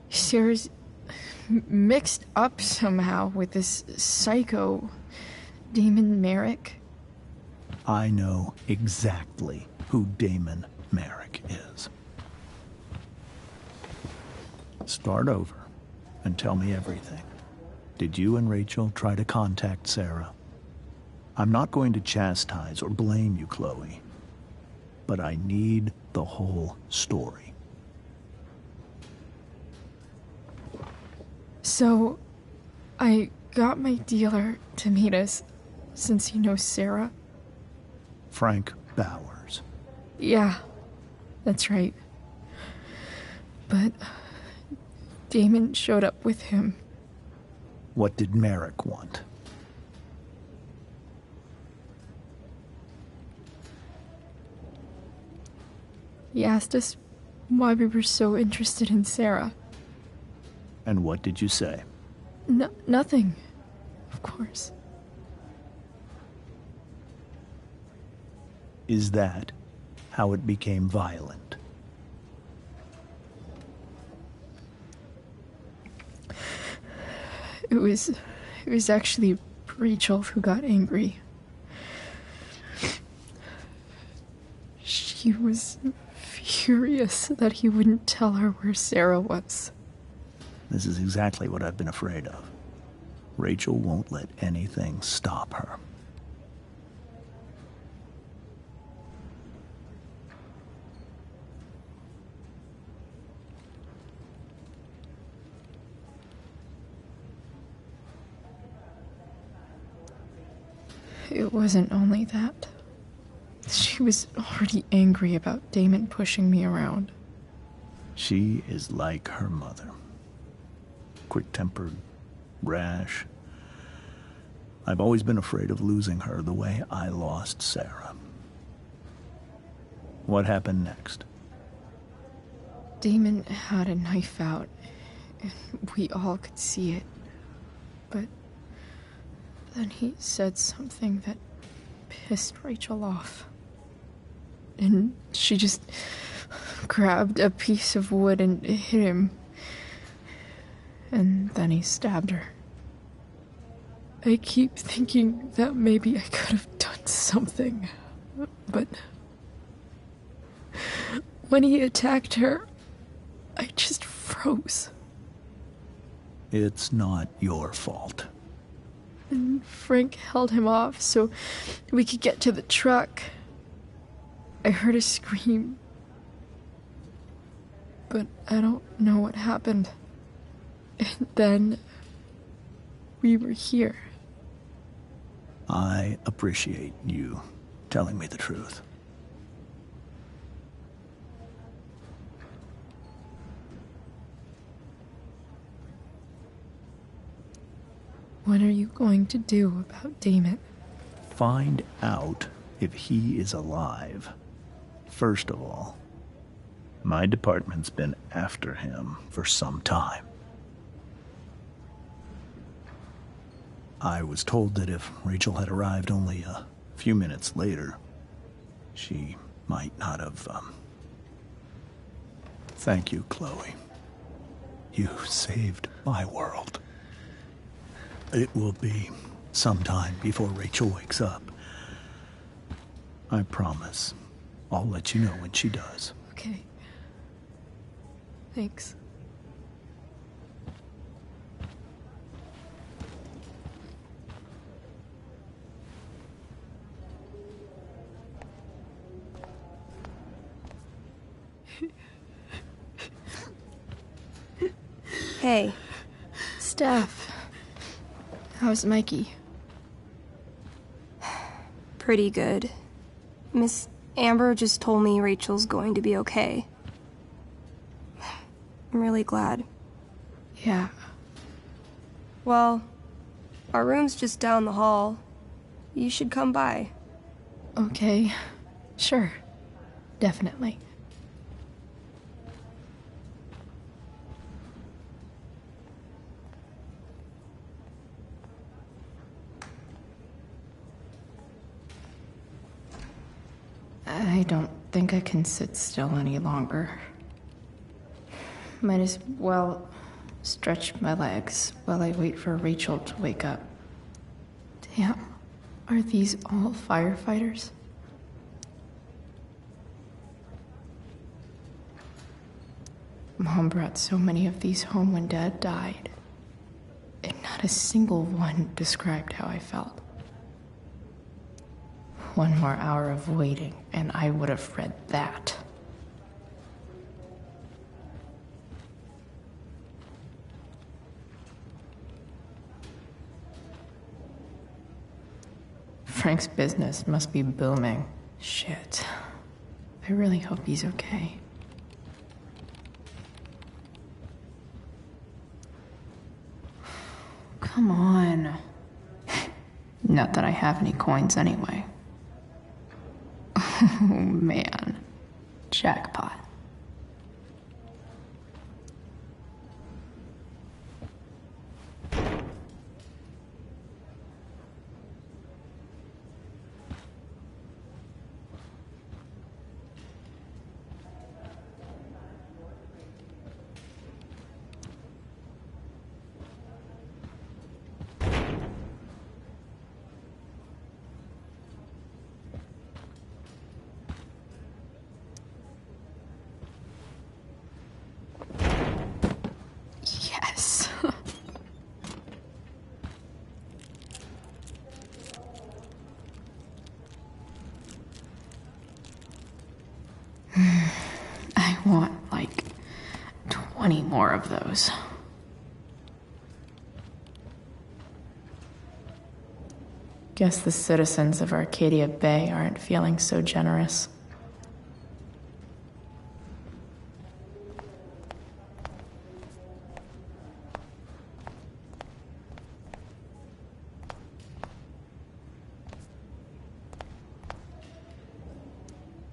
Sarah's mixed up somehow with this psycho Damon Merrick. I know exactly who Damon Merrick is. Start over and tell me everything. Did you and Rachel try to contact Sarah? I'm not going to chastise or blame you, Chloe, but I need the whole story. So, I got my dealer to meet us, since he knows Sarah. Frank Bowers. Yeah, that's right. But Damon showed up with him. What did Merrick want? He asked us why we were so interested in Sarah. And what did you say? Nothing, of course. Is that how it became violent? It was actually Rachel who got angry. She was furious that he wouldn't tell her where Sarah was. This is exactly what I've been afraid of. Rachel won't let anything stop her. It wasn't only that. She was already angry about Damon pushing me around. She is like her mother. Quick-tempered, rash. I've always been afraid of losing her the way I lost Sarah. What happened next? Damon had a knife out, and we all could see it. But then he said something that pissed Rachel off. And she just grabbed a piece of wood and hit him. And then he stabbed her. I keep thinking that maybe I could have done something, but when he attacked her, I just froze. It's not your fault. And Frank held him off so we could get to the truck. I heard a scream, but I don't know what happened. And then we were here. I appreciate you telling me the truth. What are you going to do about Damon? Find out if he is alive. First of all, my department's been after him for some time. I was told that if Rachel had arrived only a few minutes later, she might not have, Thank you, Chloe. You saved my world. It will be some time before Rachel wakes up. I promise. I'll let you know when she does. Okay. Thanks. Hey. Steph. How's Mikey? Pretty good. Miss Amber just told me Rachel's going to be okay. I'm really glad. Yeah. Well, our room's just down the hall. You should come by. Okay. Sure. Definitely. I don't think I can sit still any longer. Might as well stretch my legs while I wait for Rachel to wake up. Damn, are these all firefighters? Mom brought so many of these home when Dad died, and not a single one described how I felt. One more hour of waiting, and I would have read that. Frank's business must be booming. Shit. I really hope he's okay. Come on. Not that I have any coins anyway. Oh, man. Jackpot. Yes. I want, like, 20 more of those. Guess the citizens of Arcadia Bay aren't feeling so generous.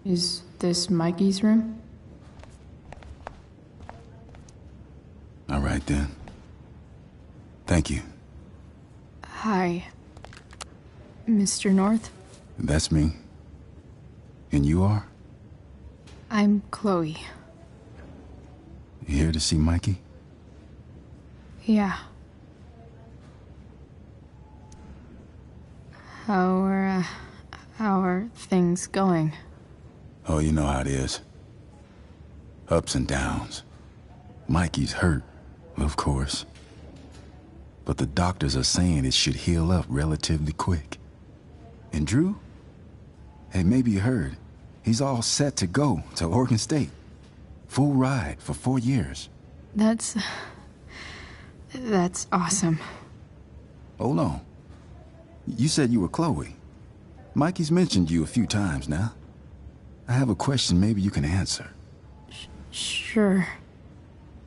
Is this Mikey's room? All right, then. Thank you. Hi, Mr. North. That's me. And you are? I'm Chloe. You here to see Mikey? Yeah. How are things going? Oh, you know how it is. Ups and downs. Mikey's hurt, of course. But the doctors are saying it should heal up relatively quick. And Drew? Hey, maybe you heard. He's all set to go to Oregon State. Full ride for 4 years. That's awesome. Hold on. You said you were Chloe. Mikey's mentioned you a few times now. I have a question maybe you can answer. Sure.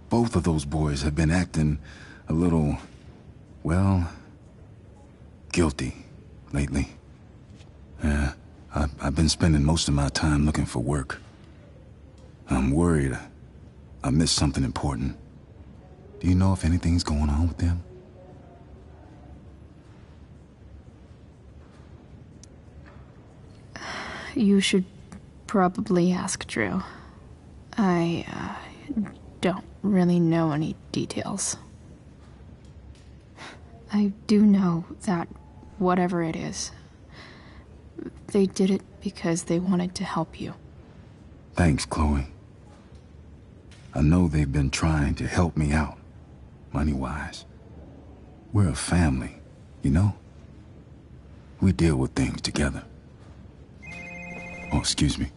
Both of those boys have been acting a little, well, guilty lately. I've been spending most of my time looking for work. I'm worried I missed something important. Do you know if anything's going on with them? You should probably ask Drew. I don't really know any details. I do know that whatever it is, they did it because they wanted to help you. Thanks, Chloe. I know they've been trying to help me out, money-wise. We're a family, you know? We deal with things together. Oh, excuse me.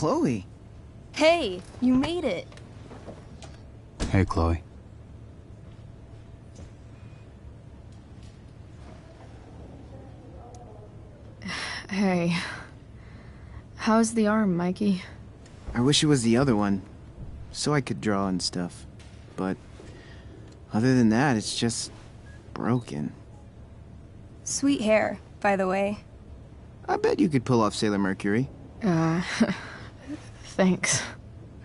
Chloe. Hey, you made it. Hey, Chloe. Hey. How's the arm, Mikey? I wish it was the other one, so I could draw and stuff. But other than that, it's just broken. Sweet hair, by the way. I bet you could pull off Sailor Mercury. Thanks.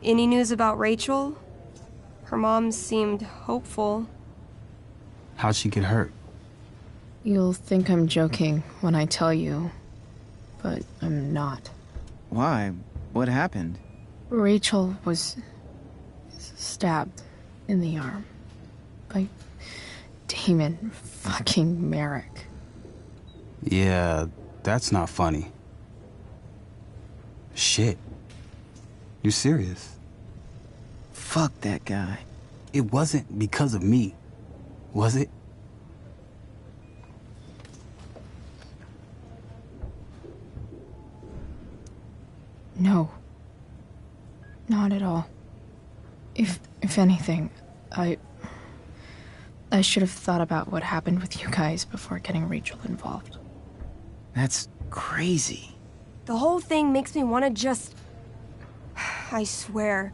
Any news about Rachel? Her mom seemed hopeful. How'd she get hurt? You'll think I'm joking when I tell you, but I'm not. Why? What happened? Rachel was stabbed in the arm by Damon fucking Merrick. Yeah, that's not funny. Shit. You serious? Fuck that guy. It wasn't because of me, was it? No. Not at all. If anything, I should have thought about what happened with you guys before getting Rachel involved. That's crazy. The whole thing makes me want to just... I swear,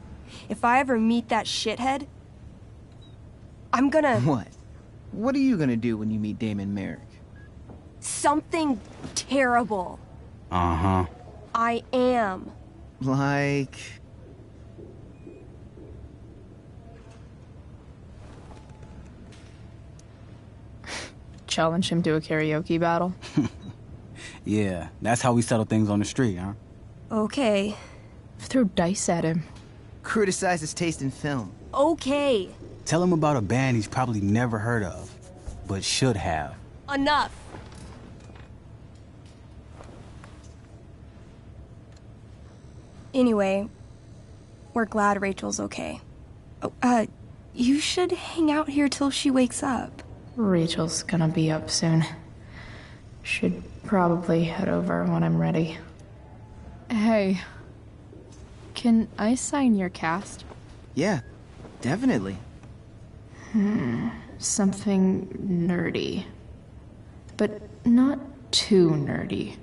if I ever meet that shithead, I'm gonna... What? What are you gonna do when you meet Damon Merrick? Something terrible. Uh-huh. I am. Like... Challenge him to a karaoke battle? Yeah, that's how we settle things on the street, huh? Okay. Throw dice at him. Criticize his taste in film. Okay. Tell him about a band he's probably never heard of, but should have. Enough. Anyway, we're glad Rachel's okay. Oh, you should hang out here till she wakes up. Rachel's gonna be up soon. Should probably head over when I'm ready. Hey, can I sign your cast? Yeah, definitely. Something nerdy. But not too nerdy.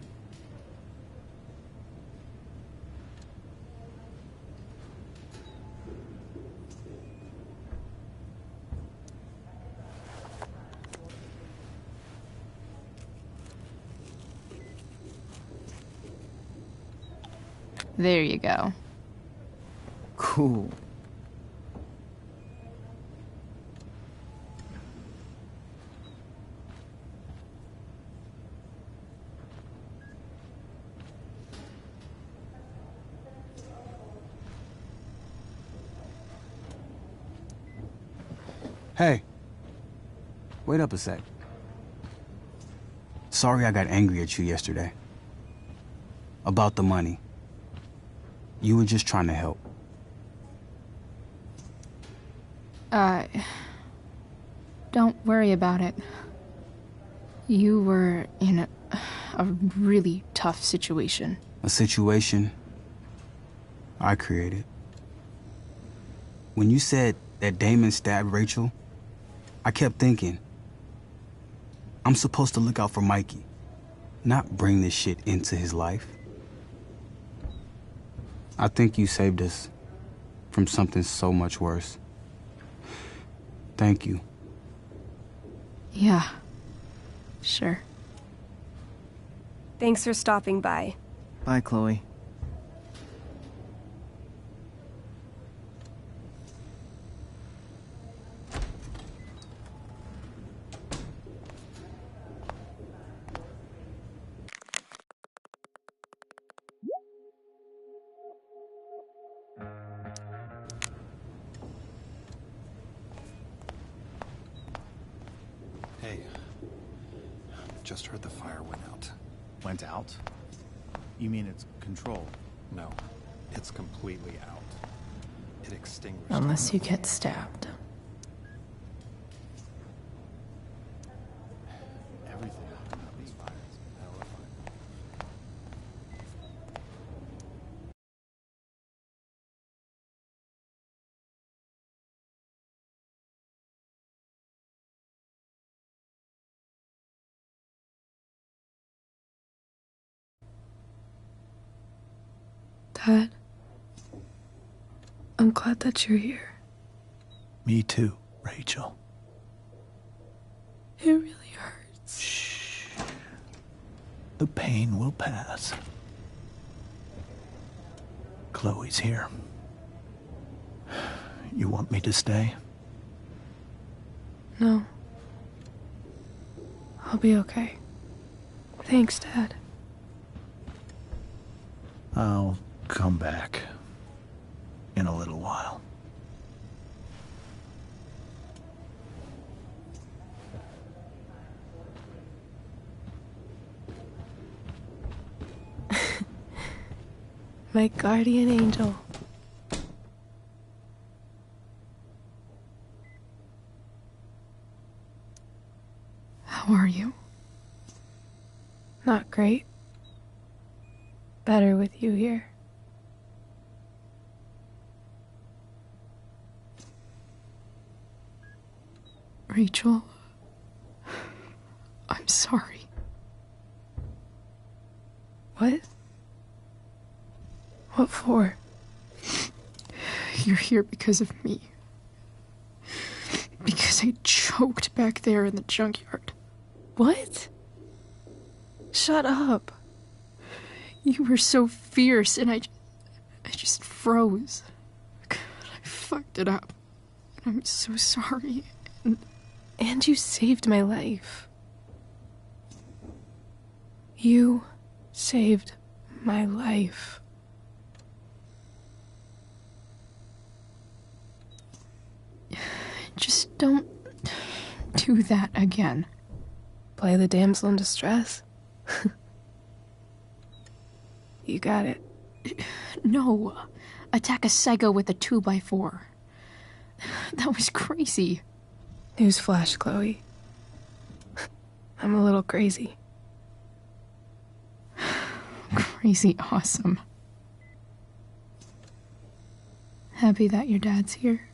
There you go. Cool. Hey. Wait up a sec. Sorry I got angry at you yesterday. About the money. You were just trying to help. Don't worry about it. You were in a really tough situation. A situation I created. When you said that Damon stabbed Rachel, I kept thinking, I'm supposed to look out for Mikey, not bring this shit into his life. I think you saved us from something so much worse. Thank you. Yeah, sure. Thanks for stopping by. Bye, Chloe. Hey, just heard the fire went out. Went out? You mean it's controlled? No, it's completely out. It extinguished. Unless you get stabbed. Dad, I'm glad that you're here. Me too, Rachel. It really hurts. Shh. The pain will pass. Chloe's here. You want me to stay? No. I'll be okay. Thanks, Dad. I'll come back in a little while. My guardian angel. How are you? Not great. Better with you here. Rachel, I'm sorry. What? What for? You're here because of me. Because I choked back there in the junkyard. What? Shut up. You were so fierce, and I just froze. I fucked it up. I'm so sorry. And you saved my life. You saved my life. Just don't do that again. Play the damsel in distress? You got it. No. Attack a psycho with a 2x4. That was crazy. Newsflash, Chloe. I'm a little crazy. Crazy awesome. Happy that your dad's here?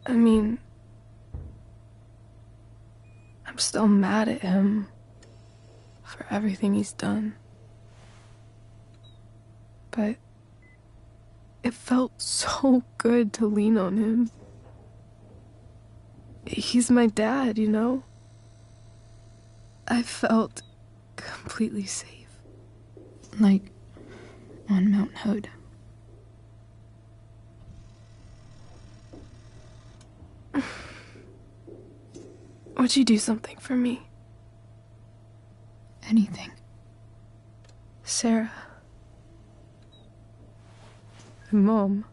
I mean, I'm still mad at him for everything he's done. But it felt so good to lean on him. He's my dad, you know? I felt completely safe. Like on Mount Hood. Would you do something for me? Anything. Sarah. Mom.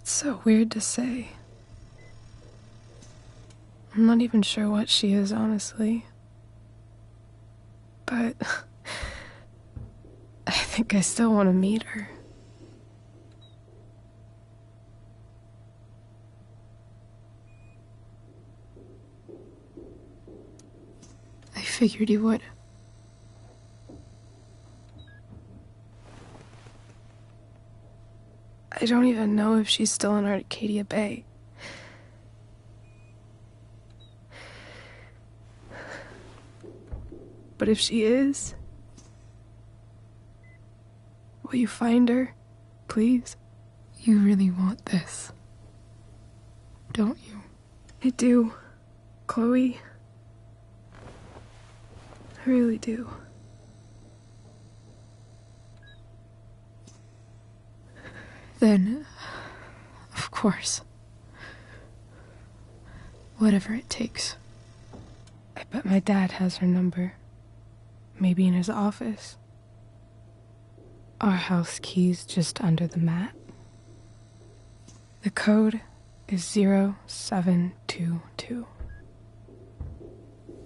It's so weird to say. I'm not even sure what she is, honestly. But I think I still want to meet her. I figured you would. I don't even know if she's still in Arcadia Bay. But if she is, will you find her, please? You really want this, don't you? I do, Chloe. I really do. Then, of course. Whatever it takes. I bet my dad has her number. Maybe in his office. Our house key's just under the mat. The code is 0722.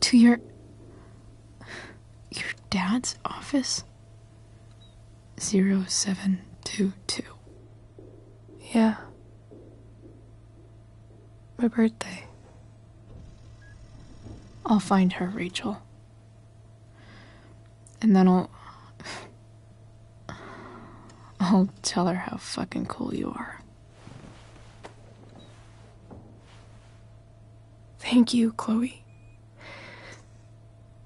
To your dad's office? 0722. Yeah. My birthday. I'll find her, Rachel. And then I'll tell her how fucking cool you are. Thank you, Chloe.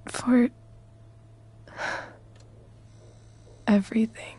For everything.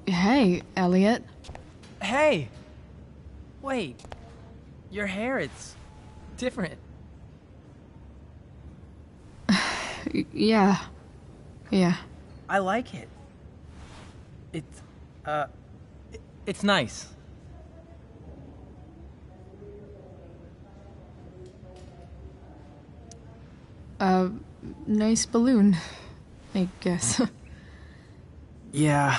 Hey, Elliot. Hey! Wait. Your hair, it's different. Yeah. I like it. It's nice. Nice balloon, I guess. Yeah.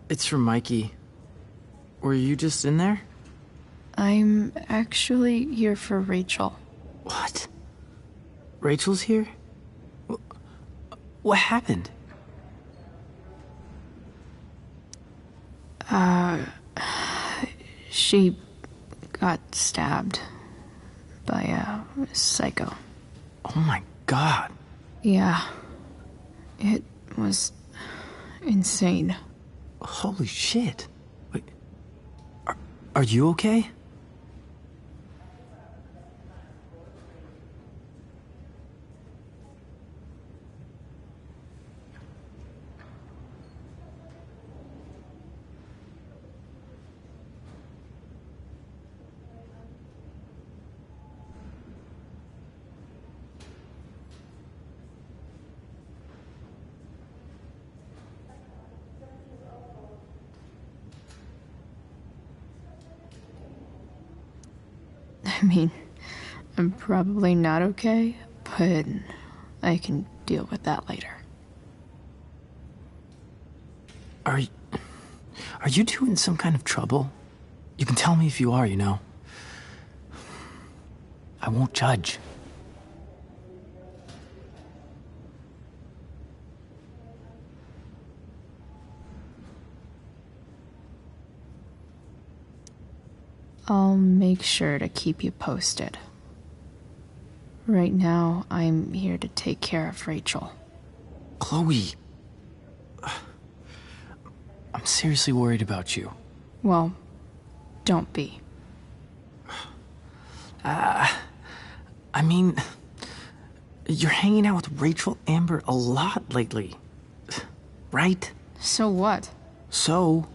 It's from Mikey. Were you just in there? I'm actually here for Rachel. What? Rachel's here? What happened? She got stabbed by a psycho. Oh my god. Yeah. It was insane. Holy shit. Wait. Are you okay? I mean, I'm probably not okay, but I can deal with that later. Are you two in some kind of trouble? You can tell me if you are, you know. I won't judge. I'll make sure to keep you posted. Right now, I'm here to take care of Rachel. Chloe. I'm seriously worried about you. Well, don't be. I mean, you're hanging out with Rachel Amber a lot lately. Right? So what? So,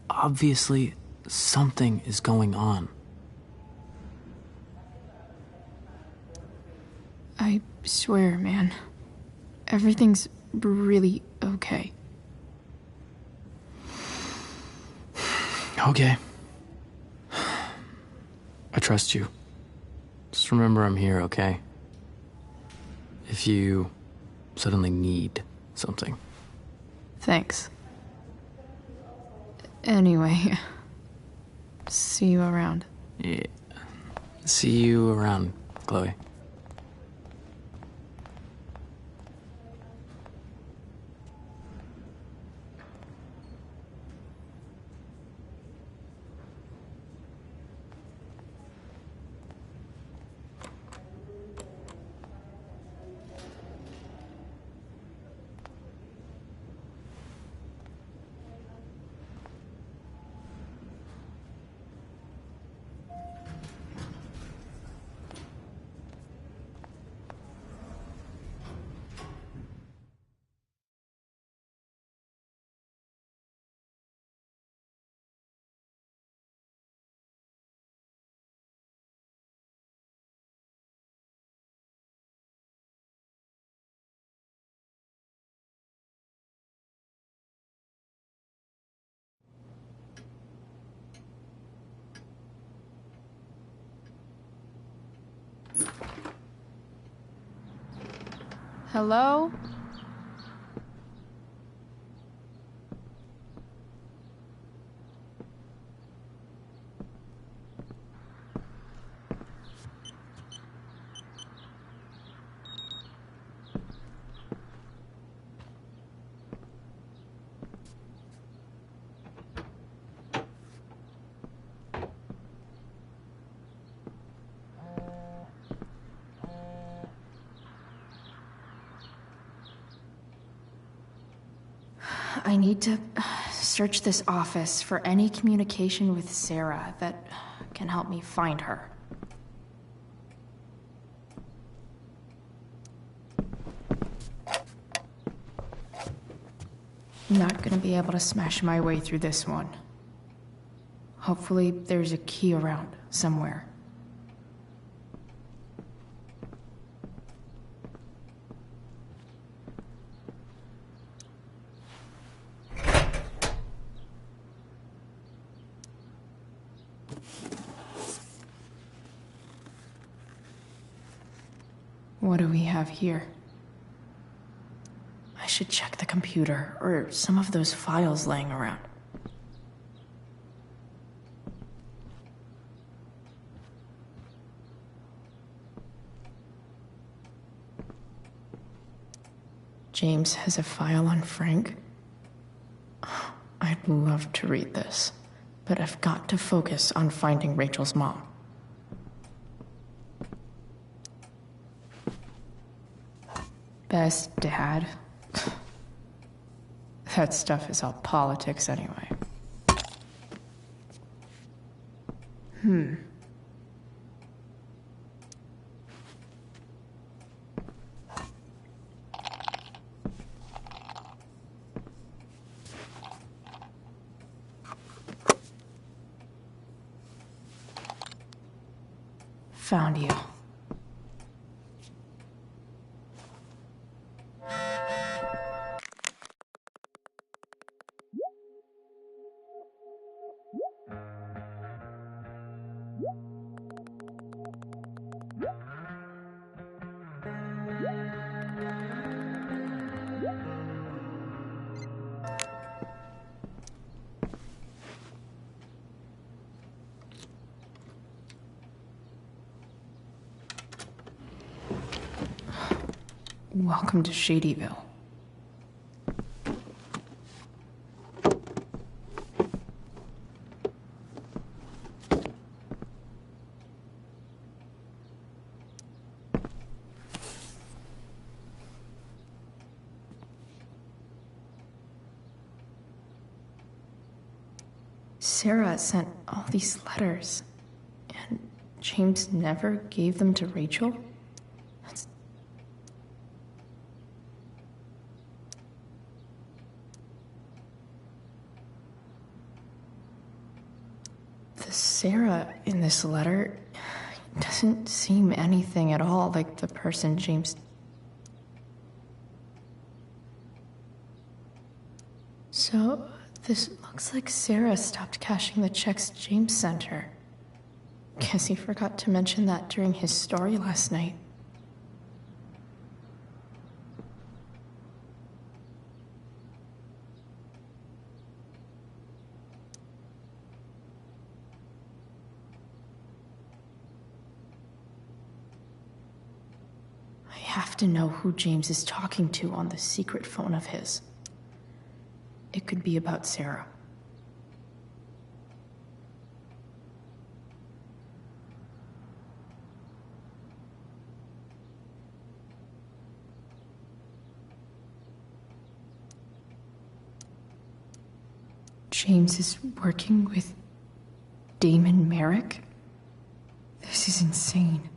obviously, something is going on. I swear, man. Everything's really okay. Okay. I trust you. Just remember I'm here, okay? If you suddenly need something. Thanks. Anyway, see you around. Yeah. See you around, Chloe. Hello? I need to search this office for any communication with Sarah that can help me find her. Not gonna be able to smash my way through this one. Hopefully there's a key around somewhere. What do we have here? I should check the computer, or some of those files laying around. James has a file on Frank. I'd love to read this, but I've got to focus on finding Rachel's mom. Best dad. That stuff is all politics anyway. Found you. Welcome to Shadyville. Sarah sent all these letters, and James never gave them to Rachel? The Sarah in this letter doesn't seem anything at all like the person James... So, this looks like Sarah stopped cashing the checks James sent her. Guess he forgot to mention that during his story last night. I have to know who James is talking to on the secret phone of his. It could be about Sarah. James is working with Damon Merrick? This is insane.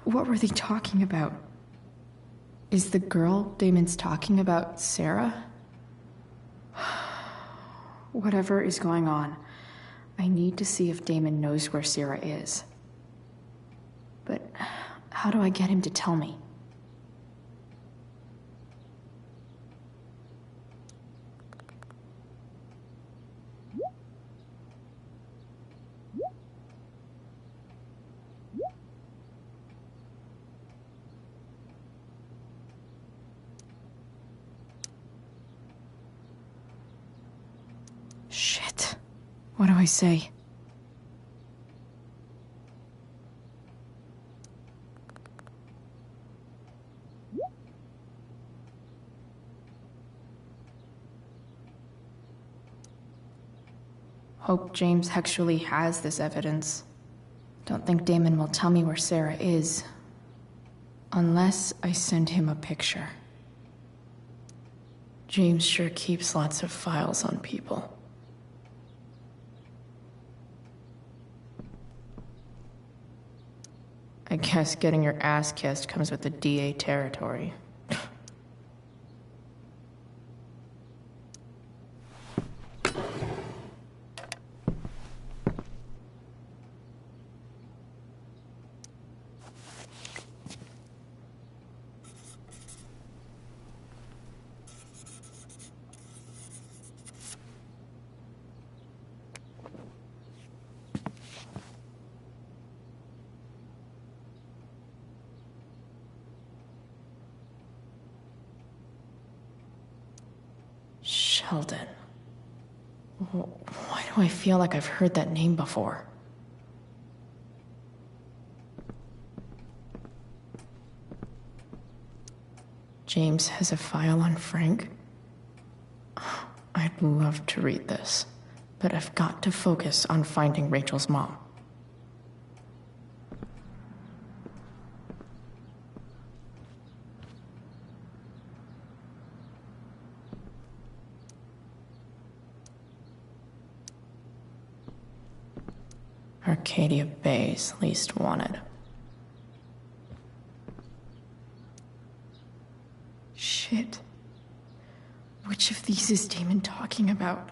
What were they talking about? Is the girl Damon's talking about Sarah? Whatever is going on, I need to see if Damon knows where Sarah is. But how do I get him to tell me? Shit. What do I say? Hope James actually has this evidence. Don't think Damon will tell me where Sarah is. Unless I send him a picture. James sure keeps lots of files on people. I guess getting your ass kissed comes with the DA territory. Sheldon. Why do I feel like I've heard that name before? James has a file on Frank? I'd love to read this, but I've got to focus on finding Rachel's mom. Arcadia Bay's least wanted. Shit. Which of these is Damon talking about?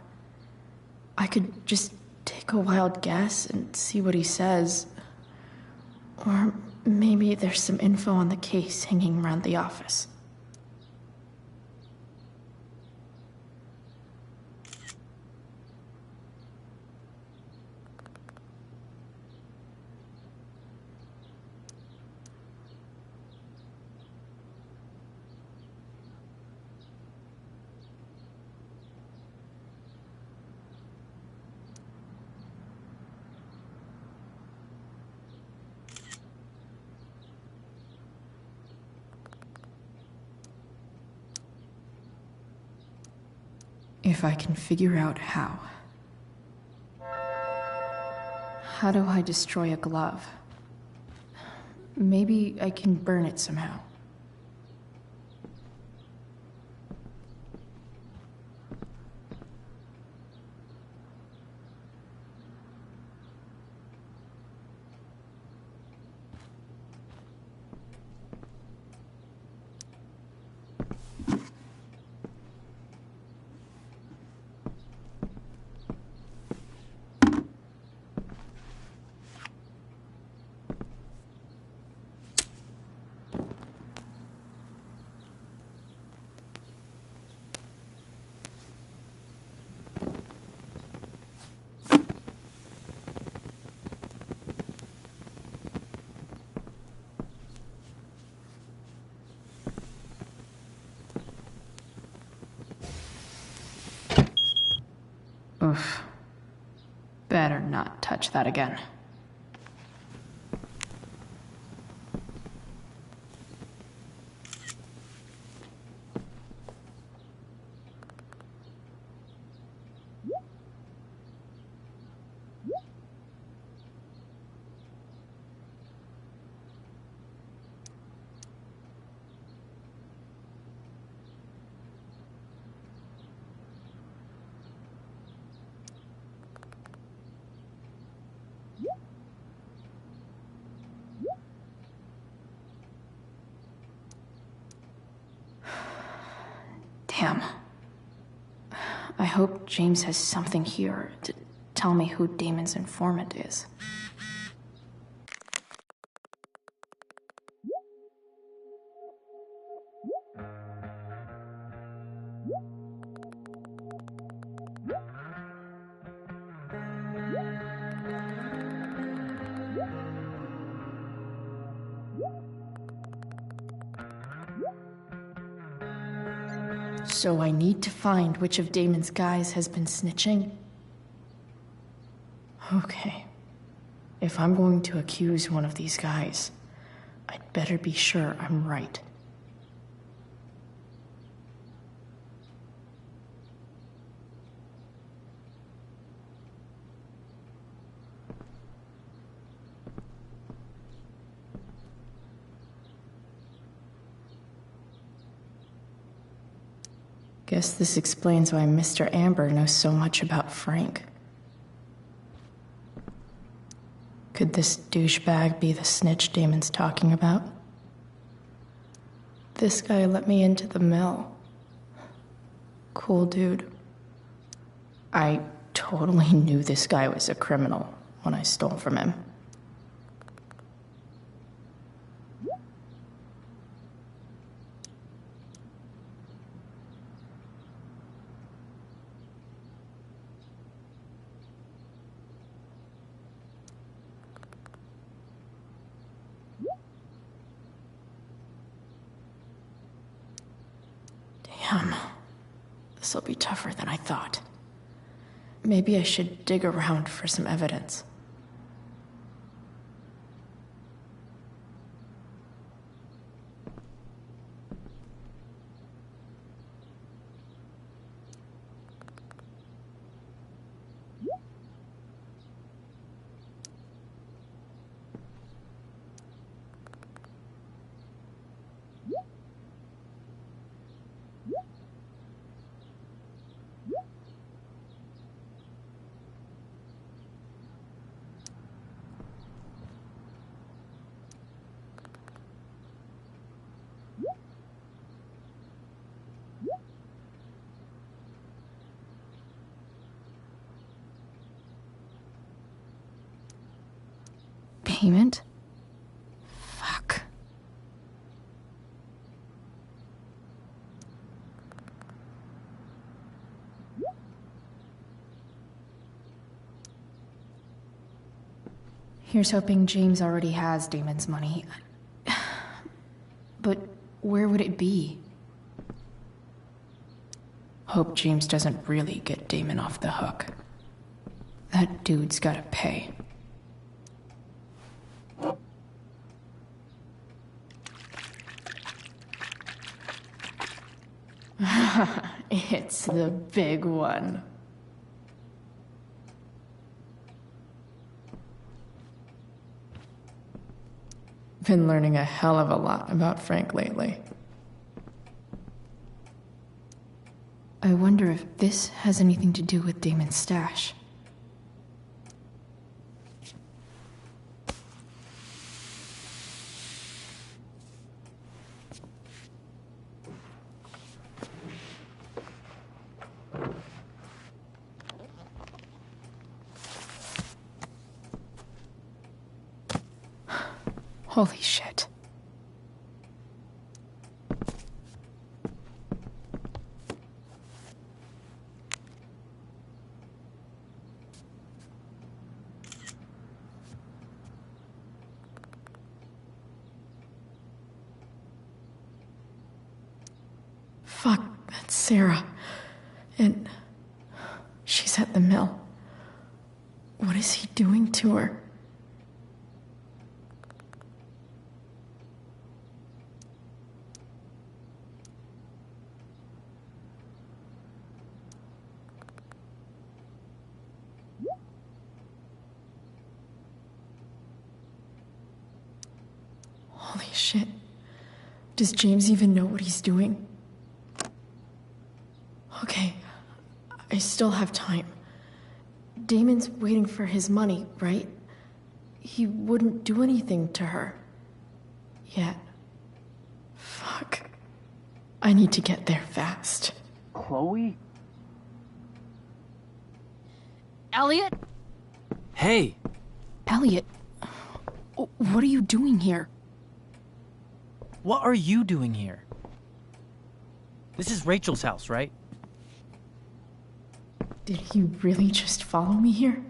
I could just take a wild guess and see what he says. Or maybe there's some info on the case hanging around the office. If I can figure out how. How do I destroy a glove? Maybe I can burn it somehow. Oof. Better not touch that again. Damn. I hope James has something here to tell me who Damon's informant is. So I need to find which of Damon's guys has been snitching? Okay. If I'm going to accuse one of these guys, I'd better be sure I'm right. Guess this explains why Mr. Amber knows so much about Frank. Could this douchebag be the snitch Damon's talking about? This guy let me into the mill. Cool dude. I totally knew this guy was a criminal when I stole from him. Damn. This'll be tougher than I thought. Maybe I should dig around for some evidence. Payment? Fuck. Here's hoping James already has Damon's money. But where would it be? Hope James doesn't really get Damon off the hook. That dude's gotta pay. It's the big one. Been learning a hell of a lot about Frank lately. I wonder if this has anything to do with Damon's stash. Holy shit. Fuck, that's Sarah. And she's at the mill. What is he doing to her? Holy shit. Does James even know what he's doing? Okay, I still have time. Damon's waiting for his money, right? He wouldn't do anything to her. Yet. Fuck. I need to get there fast. Chloe? Elliot? Hey! Elliot, what are you doing here? What are you doing here? This is Rachel's house, right? Did he really just follow me here?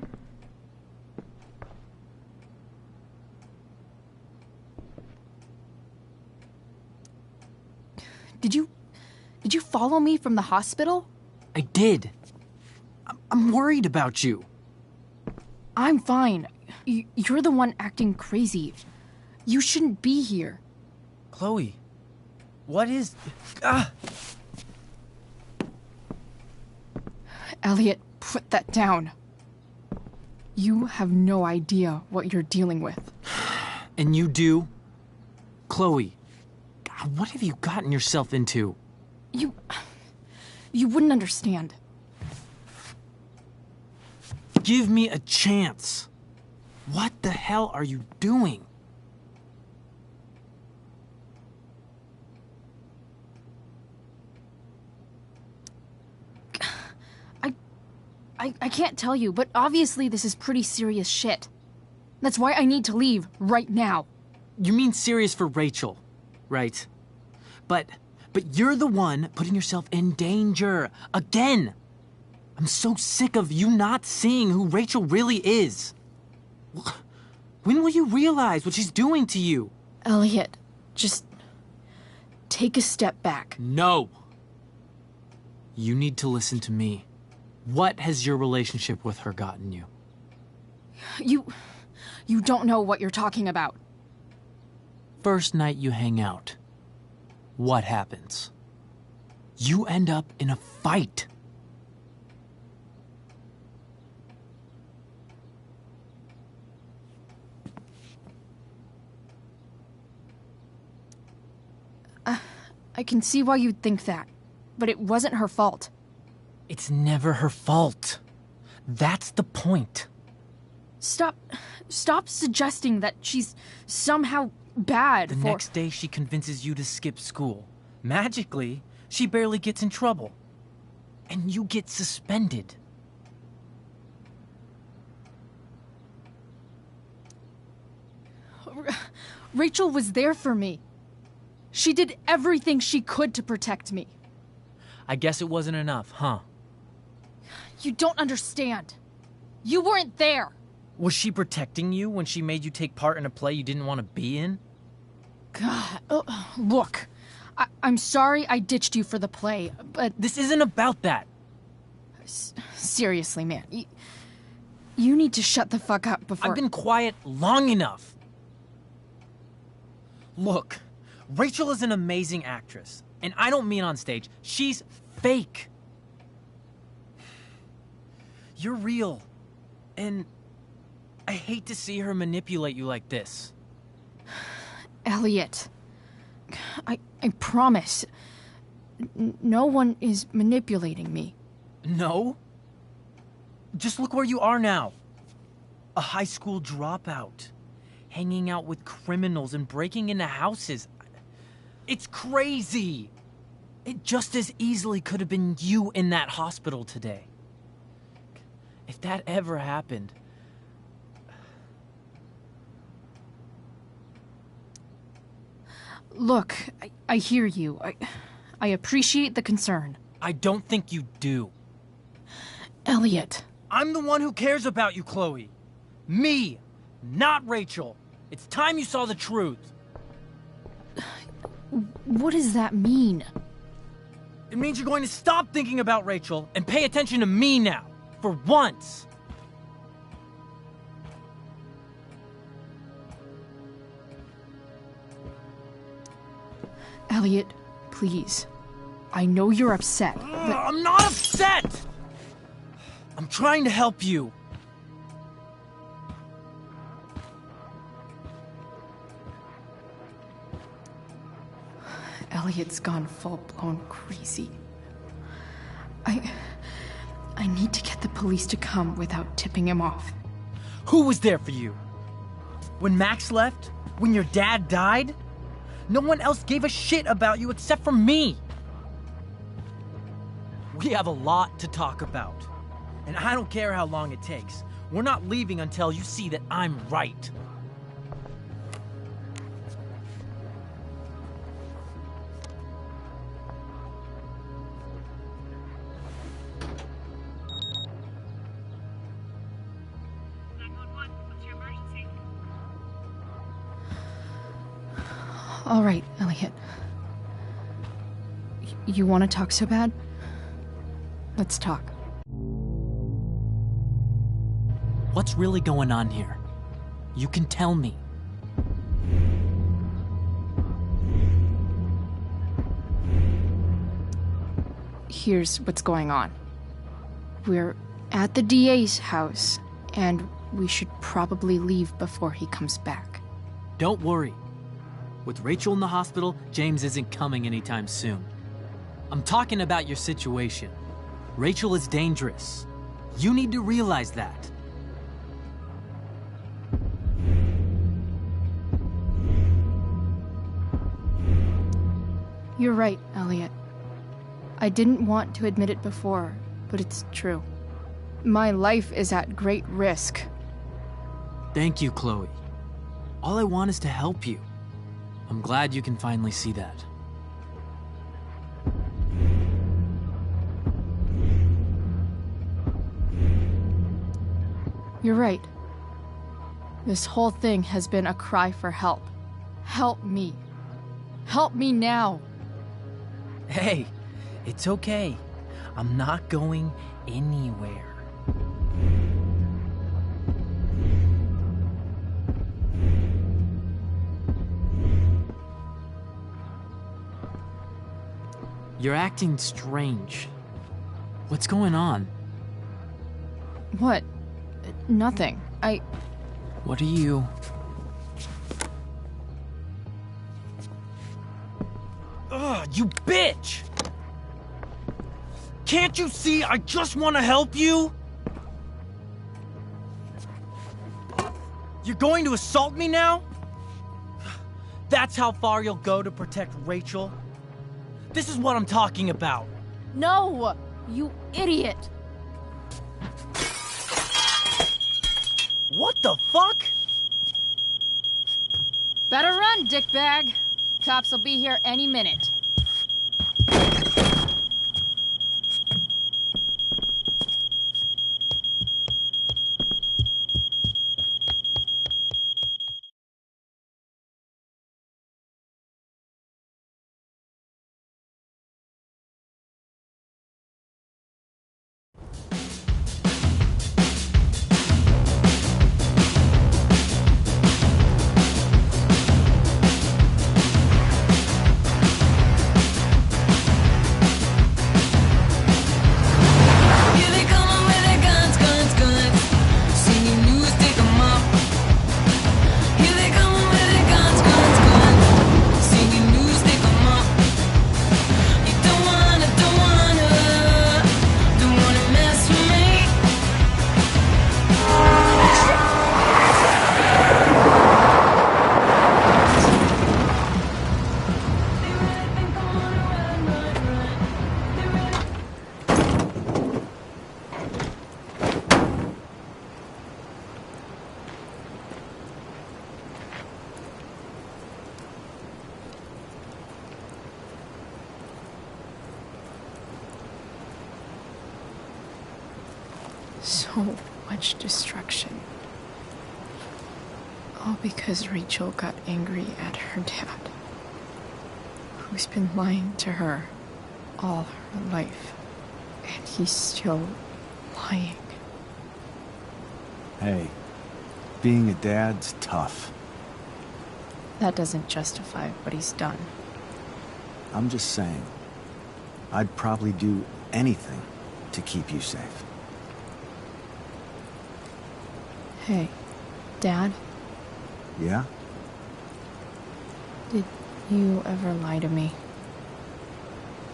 Did you follow me from the hospital? I did. I'm worried about you. I'm fine. You're the one acting crazy. You shouldn't be here. Chloe, what is... Elliot, put that down. You have no idea what you're dealing with. And you do? Chloe, God, what have you gotten yourself into? You wouldn't understand. Give me a chance. What the hell are you doing? I can't tell you, but obviously this is pretty serious shit. That's why I need to leave right now. You mean serious for Rachel, right? But you're the one putting yourself in danger again. I'm so sick of you not seeing who Rachel really is. When will you realize what she's doing to you? Elliot, just take a step back. No. You need to listen to me. What has your relationship with her gotten you? You don't know what you're talking about. First night you hang out, what happens? You end up in a fight. I can see why you'd think that, but it wasn't her fault. It's never her fault. That's the point. Stop suggesting that she's somehow bad. The next day she convinces you to skip school. Magically, she barely gets in trouble. And you get suspended. Rachel was there for me. She did everything she could to protect me. I guess it wasn't enough, huh? You don't understand. You weren't there. Was she protecting you when she made you take part in a play you didn't want to be in? God, look. I'm sorry I ditched you for the play, but... This isn't about that. Seriously, man. You need to shut the fuck up before... I've been quiet long enough. Look, Rachel is an amazing actress. And I don't mean on stage. She's fake. You're real. And I hate to see her manipulate you like this. Elliot, I promise. No one is manipulating me. No? Just look where you are now. A high school dropout. Hanging out with criminals and breaking into houses. It's crazy. It just as easily could have been you in that hospital today. If that ever happened... Look, I hear you. I appreciate the concern. I don't think you do. Elliot. I'm the one who cares about you, Chloe. Me, not Rachel. It's time you saw the truth. What does that mean? It means you're going to stop thinking about Rachel and pay attention to me now. For once. Elliot, please. I know you're upset, but... I'm not upset! I'm trying to help you. Elliot's gone full-blown crazy. I need to get the police to come without tipping him off. Who was there for you? When Max left? When your dad died? No one else gave a shit about you except for me. We have a lot to talk about. And I don't care how long it takes. We're not leaving until you see that I'm right. All right, Elliot. You want to talk so bad? Let's talk. What's really going on here? You can tell me. Here's what's going on. We're at the DA's house, and we should probably leave before he comes back. Don't worry. With Rachel in the hospital, James isn't coming anytime soon. I'm talking about your situation. Rachel is dangerous. You need to realize that. You're right, Elliot. I didn't want to admit it before, but it's true. My life is at great risk. Thank you, Chloe. All I want is to help you. I'm glad you can finally see that. You're right. This whole thing has been a cry for help. Help me. Help me now. Hey, it's okay. I'm not going anywhere. You're acting strange. What's going on? What? Nothing. What are you... Ugh, you bitch! Can't you see I just want to help you? You're going to assault me now? That's how far you'll go to protect Rachel? This is what I'm talking about. No! You idiot! What the fuck? Better run, dickbag. Cops will be here any minute. So much destruction. All because Rachel got angry at her dad, who's been lying to her all her life, and he's still lying. Hey, being a dad's tough. That doesn't justify what he's done. I'm just saying, I'd probably do anything to keep you safe. Hey, Dad? Yeah? Did you ever lie to me?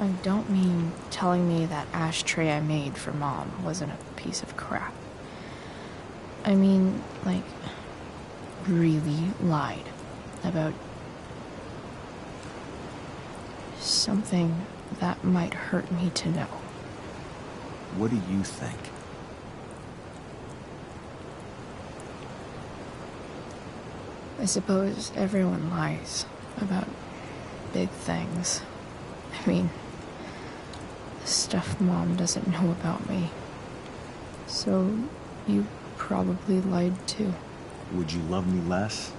I don't mean telling me that ashtray I made for Mom wasn't a piece of crap. I mean, like, really lied about something that might hurt me to know. What do you think? I suppose everyone lies about big things. I mean, the stuff Mom doesn't know about me. So, you probably lied too. Would you love me less?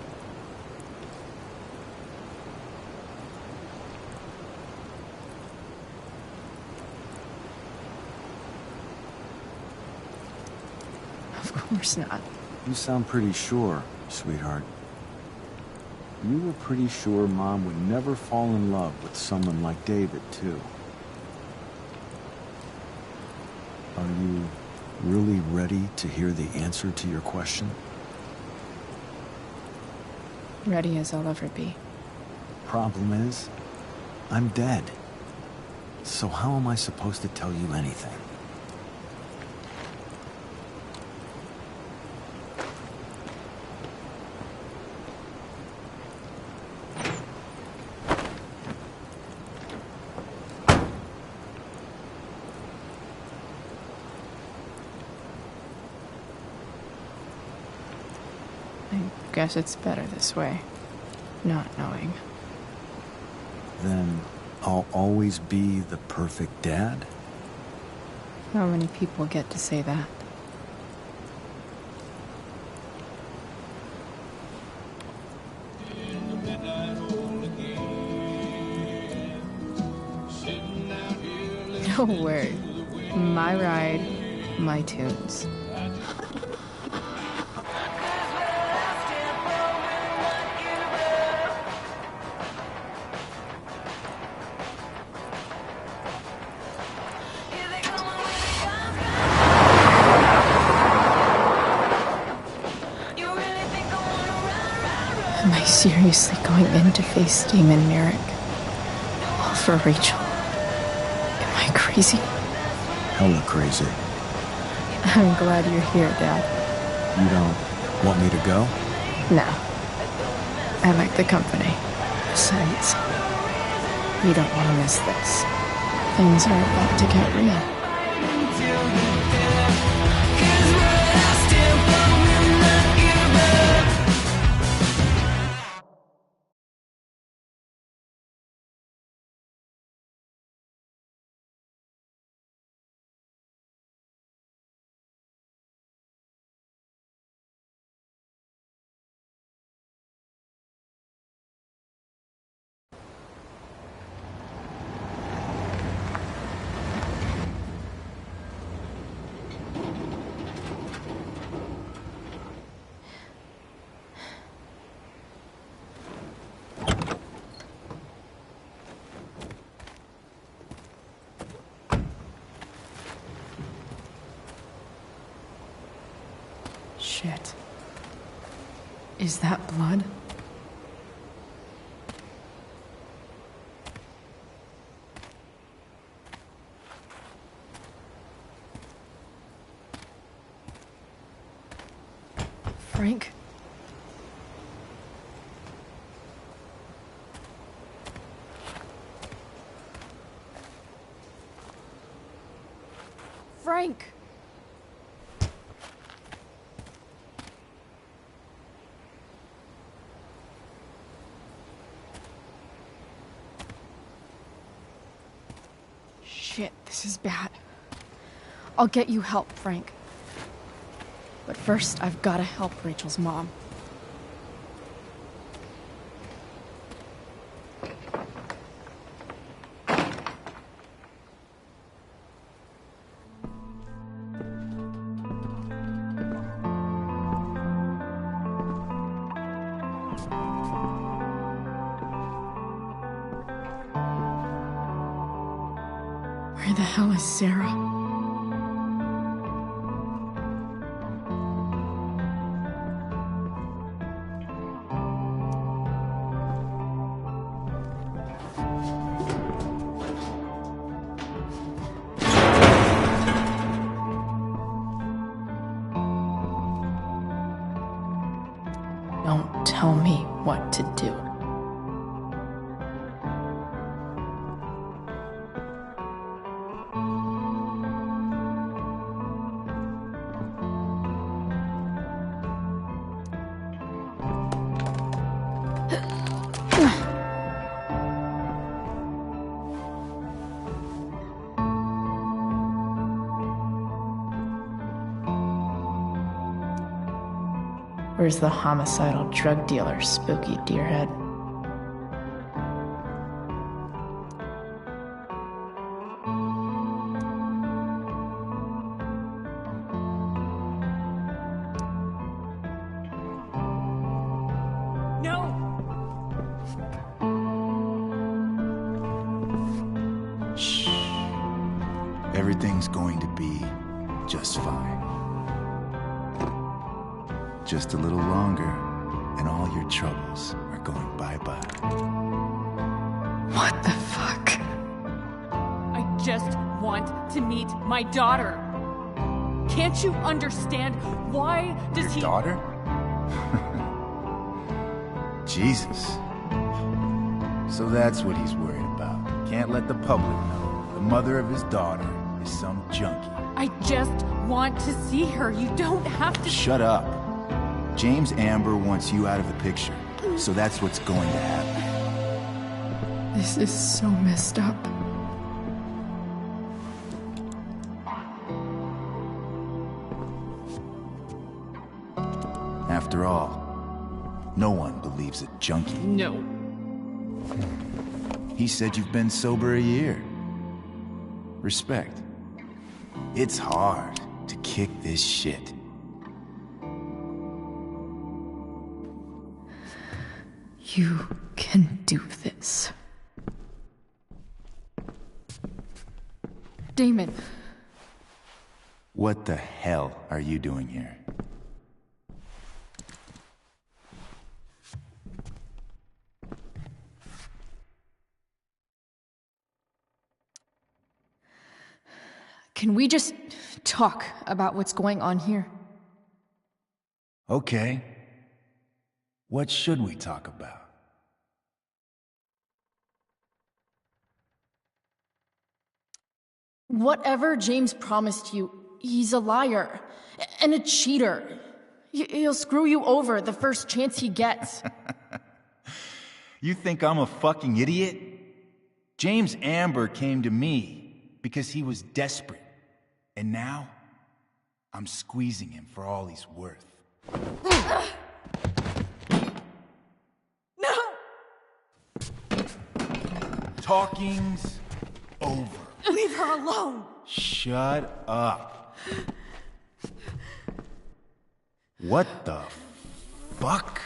Of course not. You sound pretty sure, sweetheart. You were pretty sure Mom would never fall in love with someone like David, too. Are you really ready to hear the answer to your question? Ready as I'll ever be. Problem is, I'm dead. So how am I supposed to tell you anything? I guess it's better this way, not knowing. Then I'll always be the perfect dad? How many people get to say that? No word. My ride, my tunes. Am I seriously going in to face Damon Merrick? All for Rachel? Am I crazy? Hella crazy. I'm glad you're here, Dad. You don't want me to go? No. I like the company. Besides, you don't want to miss this. Things are about to get real. Shit. Is that blood? Frank? Frank! Shit, this is bad. I'll get you help, Frank. But first, I've gotta help Rachel's mom. Where the hell is Sarah? Don't tell me what to do. Where's the homicidal drug dealer, Spooky Deerhead? Shh. Everything's going to be just fine. Just a little longer, and all your troubles are going bye-bye. What the fuck? I just want to meet my daughter. Can't you understand? Why does he... Daughter? Jesus. So that's what he's worried about. Can't let the public know the mother of his daughter is some junkie. I just want to see her. You don't have to... Shut up. James Amber wants you out of the picture, so that's what's going to happen. This is so messed up. After all, no one believes a junkie. No. He said you've been sober a year. Respect. It's hard to kick this shit. You can do this. Damon. What the hell are you doing here? Can we just talk about what's going on here? Okay. What should we talk about? Whatever James promised you, he's a liar and a cheater. He'll screw you over the first chance he gets. You think I'm a fucking idiot? James Amber came to me because he was desperate. And now, I'm squeezing him for all he's worth. No! Talking's over. Leave her alone! Shut up. What the fuck?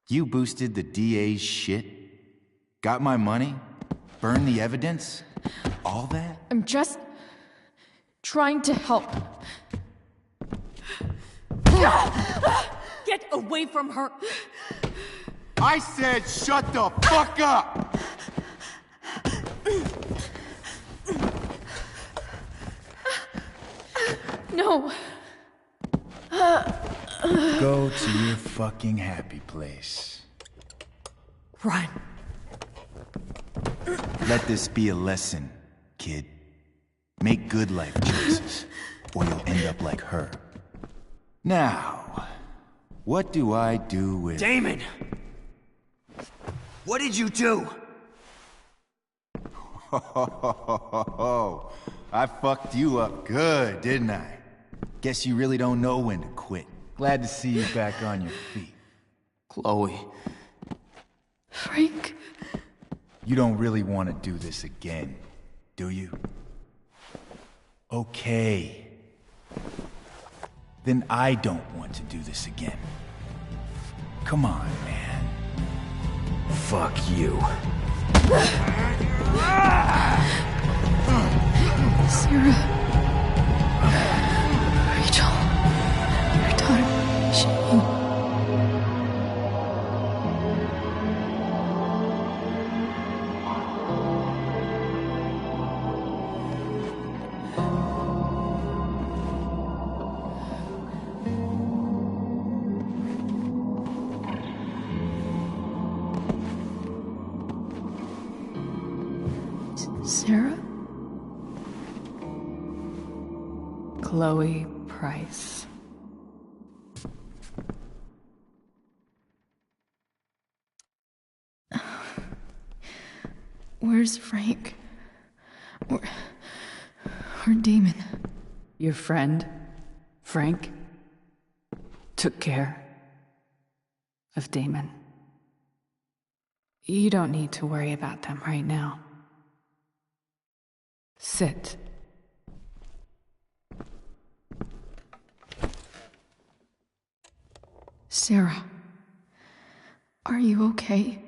You boosted the DA's shit? Got my money? Burned the evidence? All that? I'm just trying to help. Get away from her! I said shut the fuck up! No. Go to your fucking happy place. Run. Let this be a lesson, kid. Make good life choices, or you'll end up like her. Now, what do I do with... Damon! What did you do? I fucked you up good, didn't I? Guess you really don't know when to quit. Glad to see you back on your feet. Chloe. Frank. You don't really want to do this again, do you? Okay. Then I don't want to do this again. Come on, man. Fuck you. Sarah. Rachel. Your daughter. She... Sarah? Chloe Price. Where's Frank? Or Damon? Your friend, Frank, took care of Damon. You don't need to worry about them right now. Sit. Sarah, are you okay?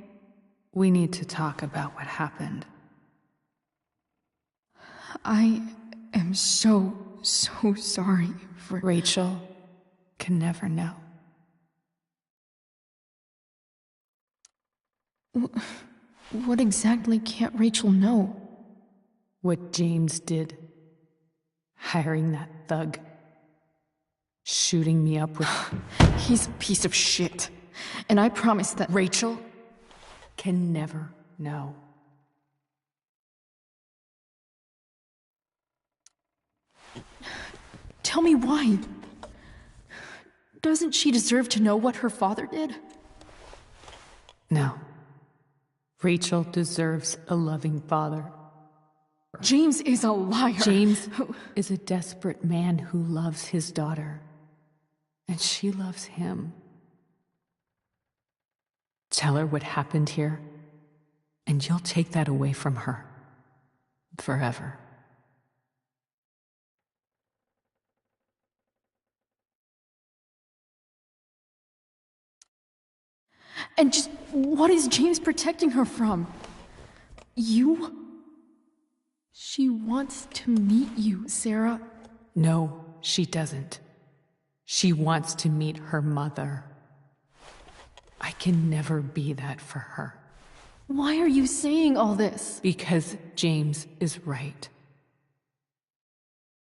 We need to talk about what happened. I am so sorry for... Rachel can never know. What exactly can't Rachel know? What James did. Hiring that thug. Shooting me up with... He's a piece of shit. And I promise that... Rachel can never know. Tell me why. Doesn't she deserve to know what her father did? No. Rachel deserves a loving father. James is a liar. James is a desperate man who loves his daughter. And she loves him. Tell her what happened here, and you'll take that away from her. Forever. And just what is James protecting her from? You? She wants to meet you, Sarah. No, she doesn't. She wants to meet her mother. I can never be that for her. Why are you saying all this? Because James is right.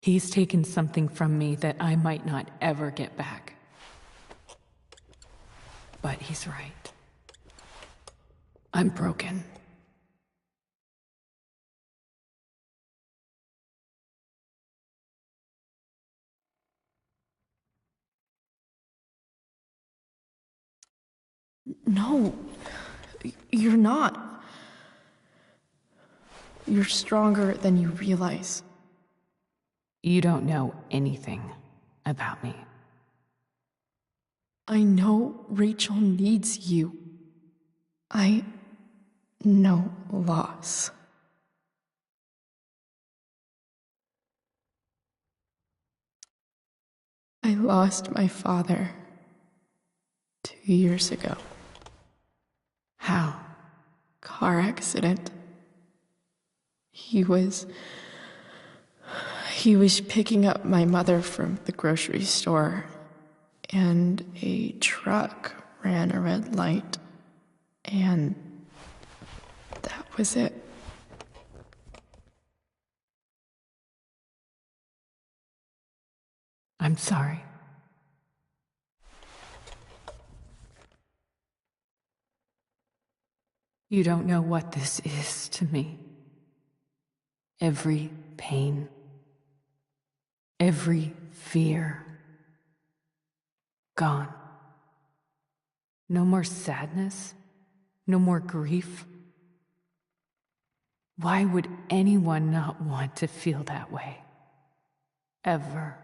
He's taken something from me that I might not ever get back. But he's right. I'm broken. No, you're not. You're stronger than you realize. You don't know anything about me. I know Rachel needs you. I know loss. I lost my father 2 years ago. How? Car accident. He was picking up my mother from the grocery store, and a truck ran a red light, and that was it. I'm sorry. You don't know what this is to me. Every pain, every fear, gone. No more sadness, no more grief. Why would anyone not want to feel that way? Ever.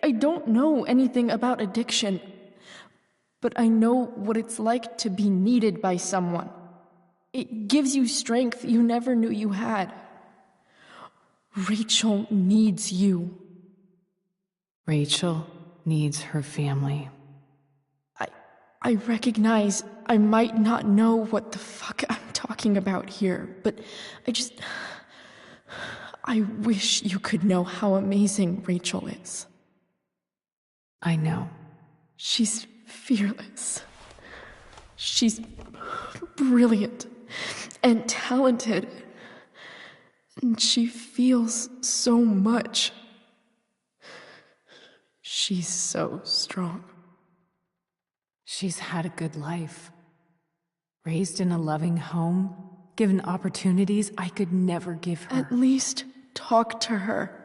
I don't know anything about addiction, but I know what it's like to be needed by someone. It gives you strength you never knew you had. Rachel needs you. Rachel needs her family. I recognize I might not know what the fuck I'm talking about here, but I wish you could know how amazing Rachel is. I know. She's fearless. She's brilliant and talented. And she feels so much. She's so strong. She's had a good life. Raised in a loving home, given opportunities I could never give her. At least talk to her.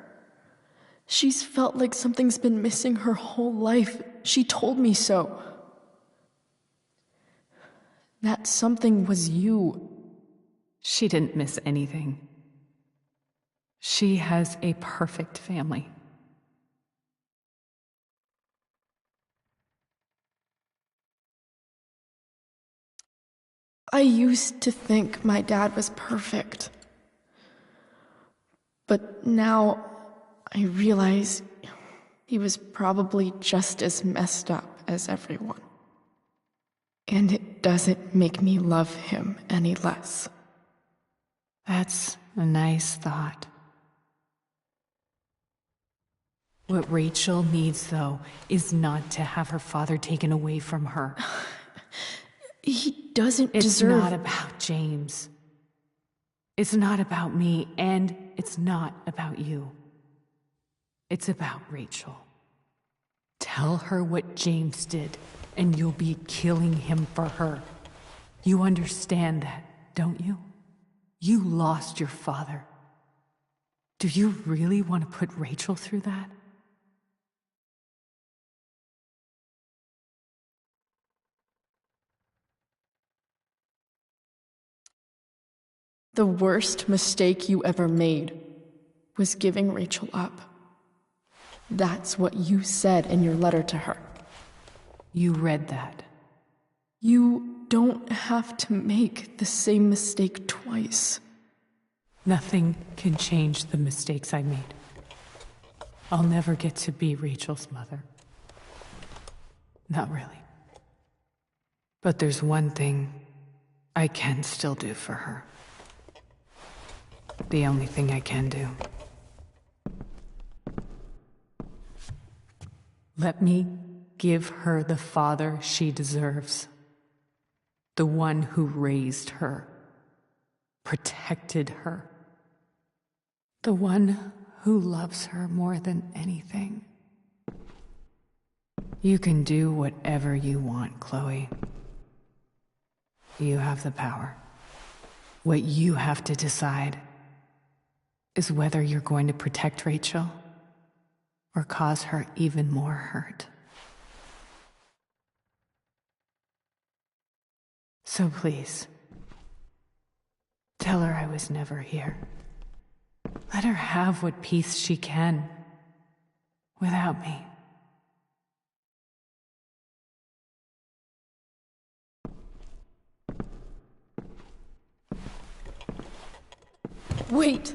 She's felt like something's been missing her whole life. She told me so. That something was you. She didn't miss anything. She has a perfect family. I used to think my dad was perfect. But now I realize he was probably just as messed up as everyone. And it doesn't make me love him any less. That's a nice thought. What Rachel needs, though, is not to have her father taken away from her. He doesn't It's deserve... not about James. It's not about me, and it's not about you. It's about Rachel. Tell her what James did, and you'll be killing him for her. You understand that, don't you? You lost your father. Do you really want to put Rachel through that? The worst mistake you ever made was giving Rachel up. That's what you said in your letter to her. You read that. You don't have to make the same mistake twice. Nothing can change the mistakes I made. I'll never get to be Rachel's mother. Not really. But there's one thing I can still do for her. The only thing I can do. Let me give her the father she deserves. The one who raised her, protected her. The one who loves her more than anything. You can do whatever you want, Chloe. You have the power. What you have to decide is whether you're going to protect Rachel or cause her even more hurt. So please, tell her I was never here. Let her have what peace she can without me. Wait!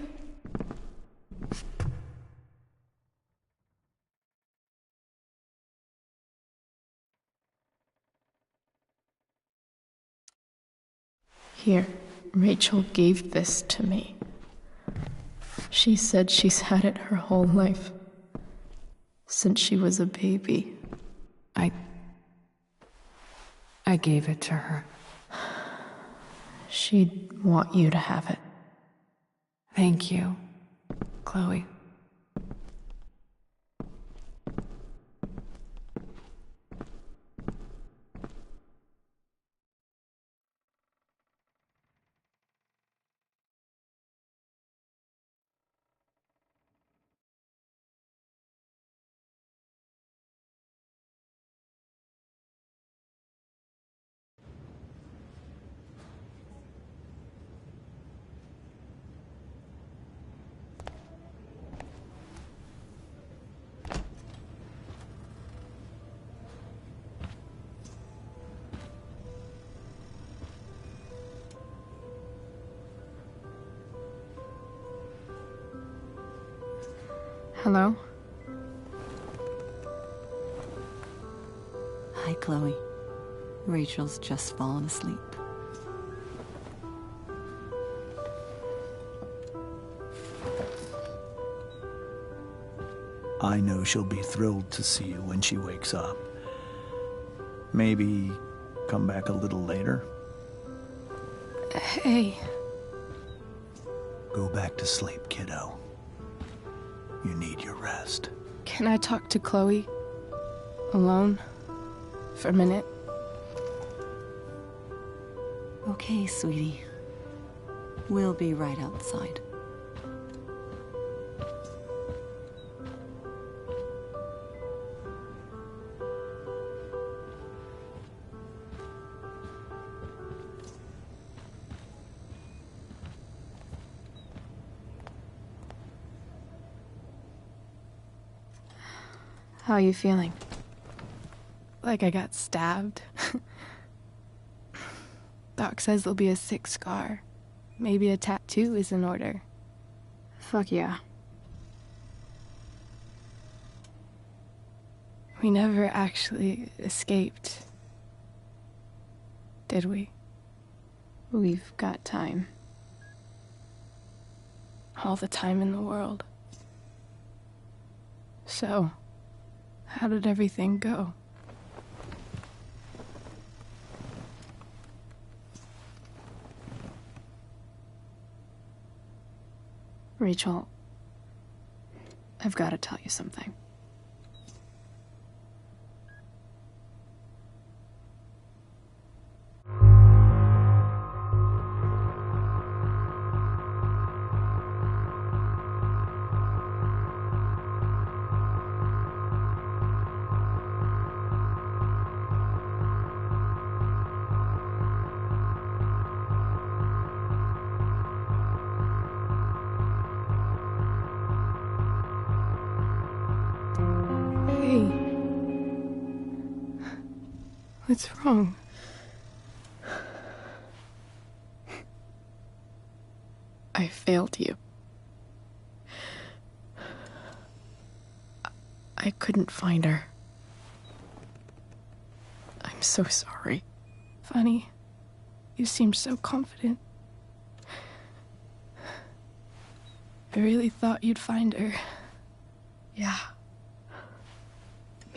Here, Rachel gave this to me. She said she's had it her whole life. Since she was a baby. I gave it to her. She'd want you to have it. Thank you, Chloe. Hello? Hi, Chloe. Rachel's just fallen asleep. I know she'll be thrilled to see you when she wakes up. Maybe come back a little later? Hey. Go back to sleep, kiddo. You need your rest. Can I talk to Chloe? Alone? For a minute? Okay, sweetie. We'll be right outside. How are you feeling? Like I got stabbed. Doc says there'll be a sick scar. Maybe a tattoo is in order. Fuck yeah. We never actually escaped. Did we? We've got time. All the time in the world. So, how did everything go? Rachel, I've got to tell you something. Hey. What's wrong? I failed you. I couldn't find her. I'm so sorry. Funny. You seemed so confident. I really thought you'd find her. Yeah.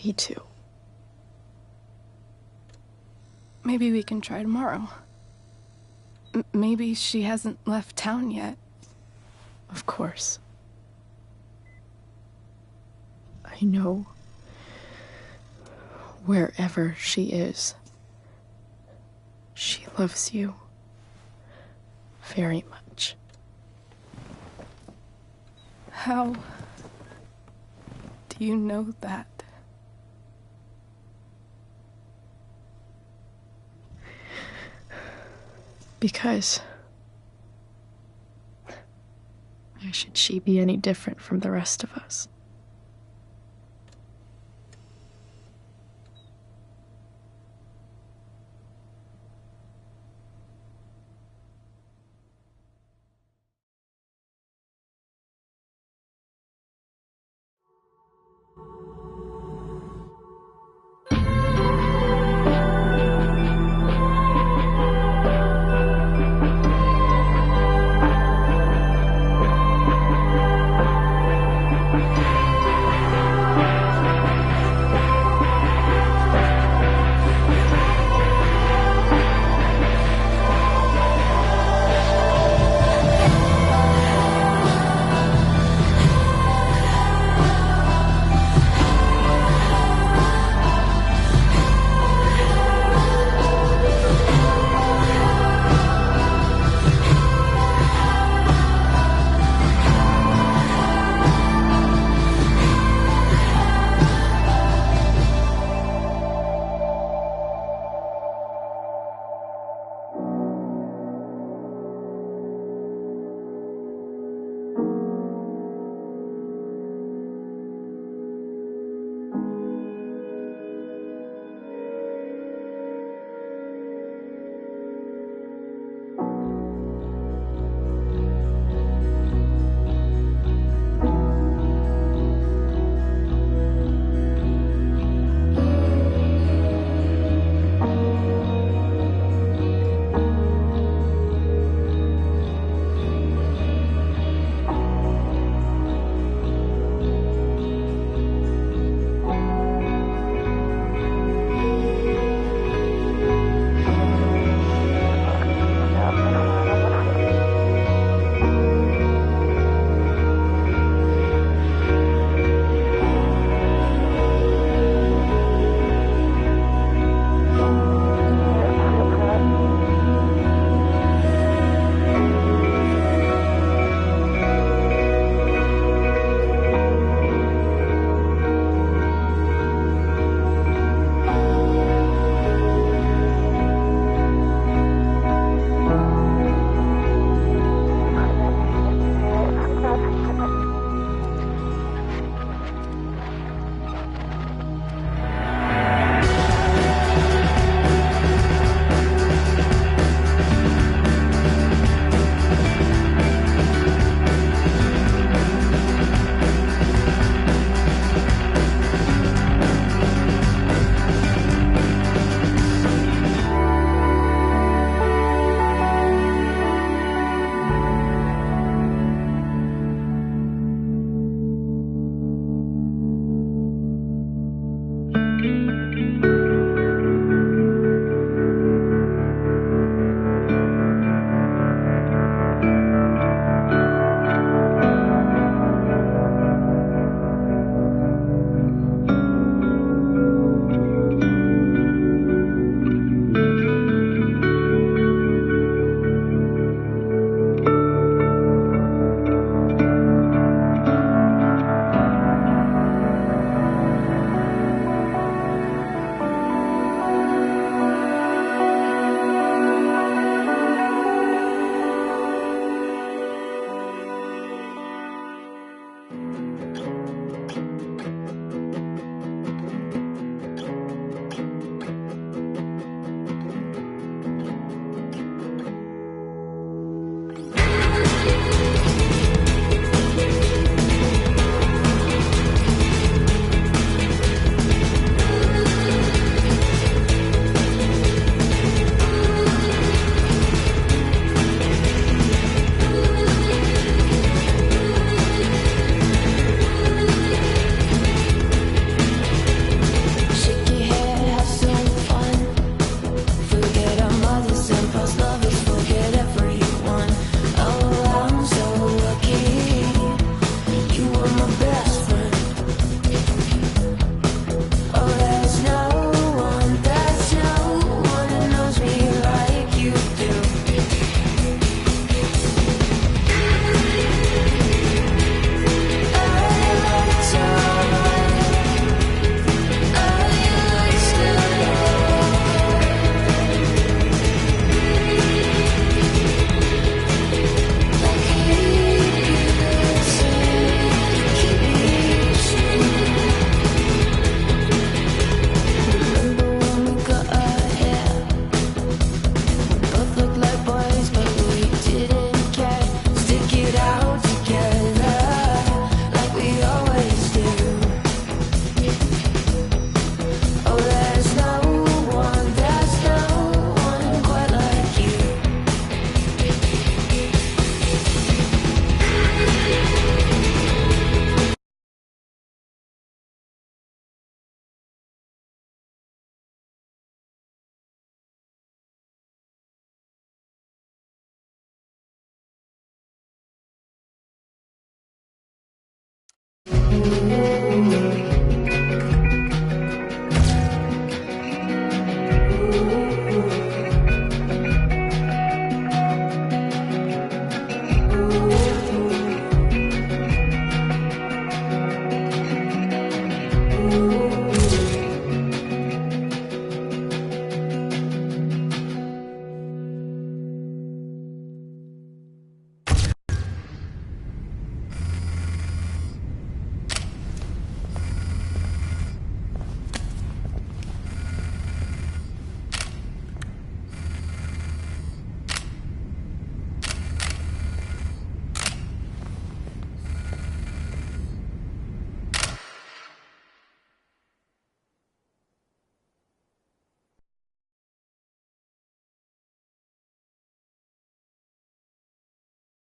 Me too. Maybe we can try tomorrow. Maybe she hasn't left town yet. Of course. I know wherever she is, she loves you very much. How do you know that? Because why should she be any different from the rest of us?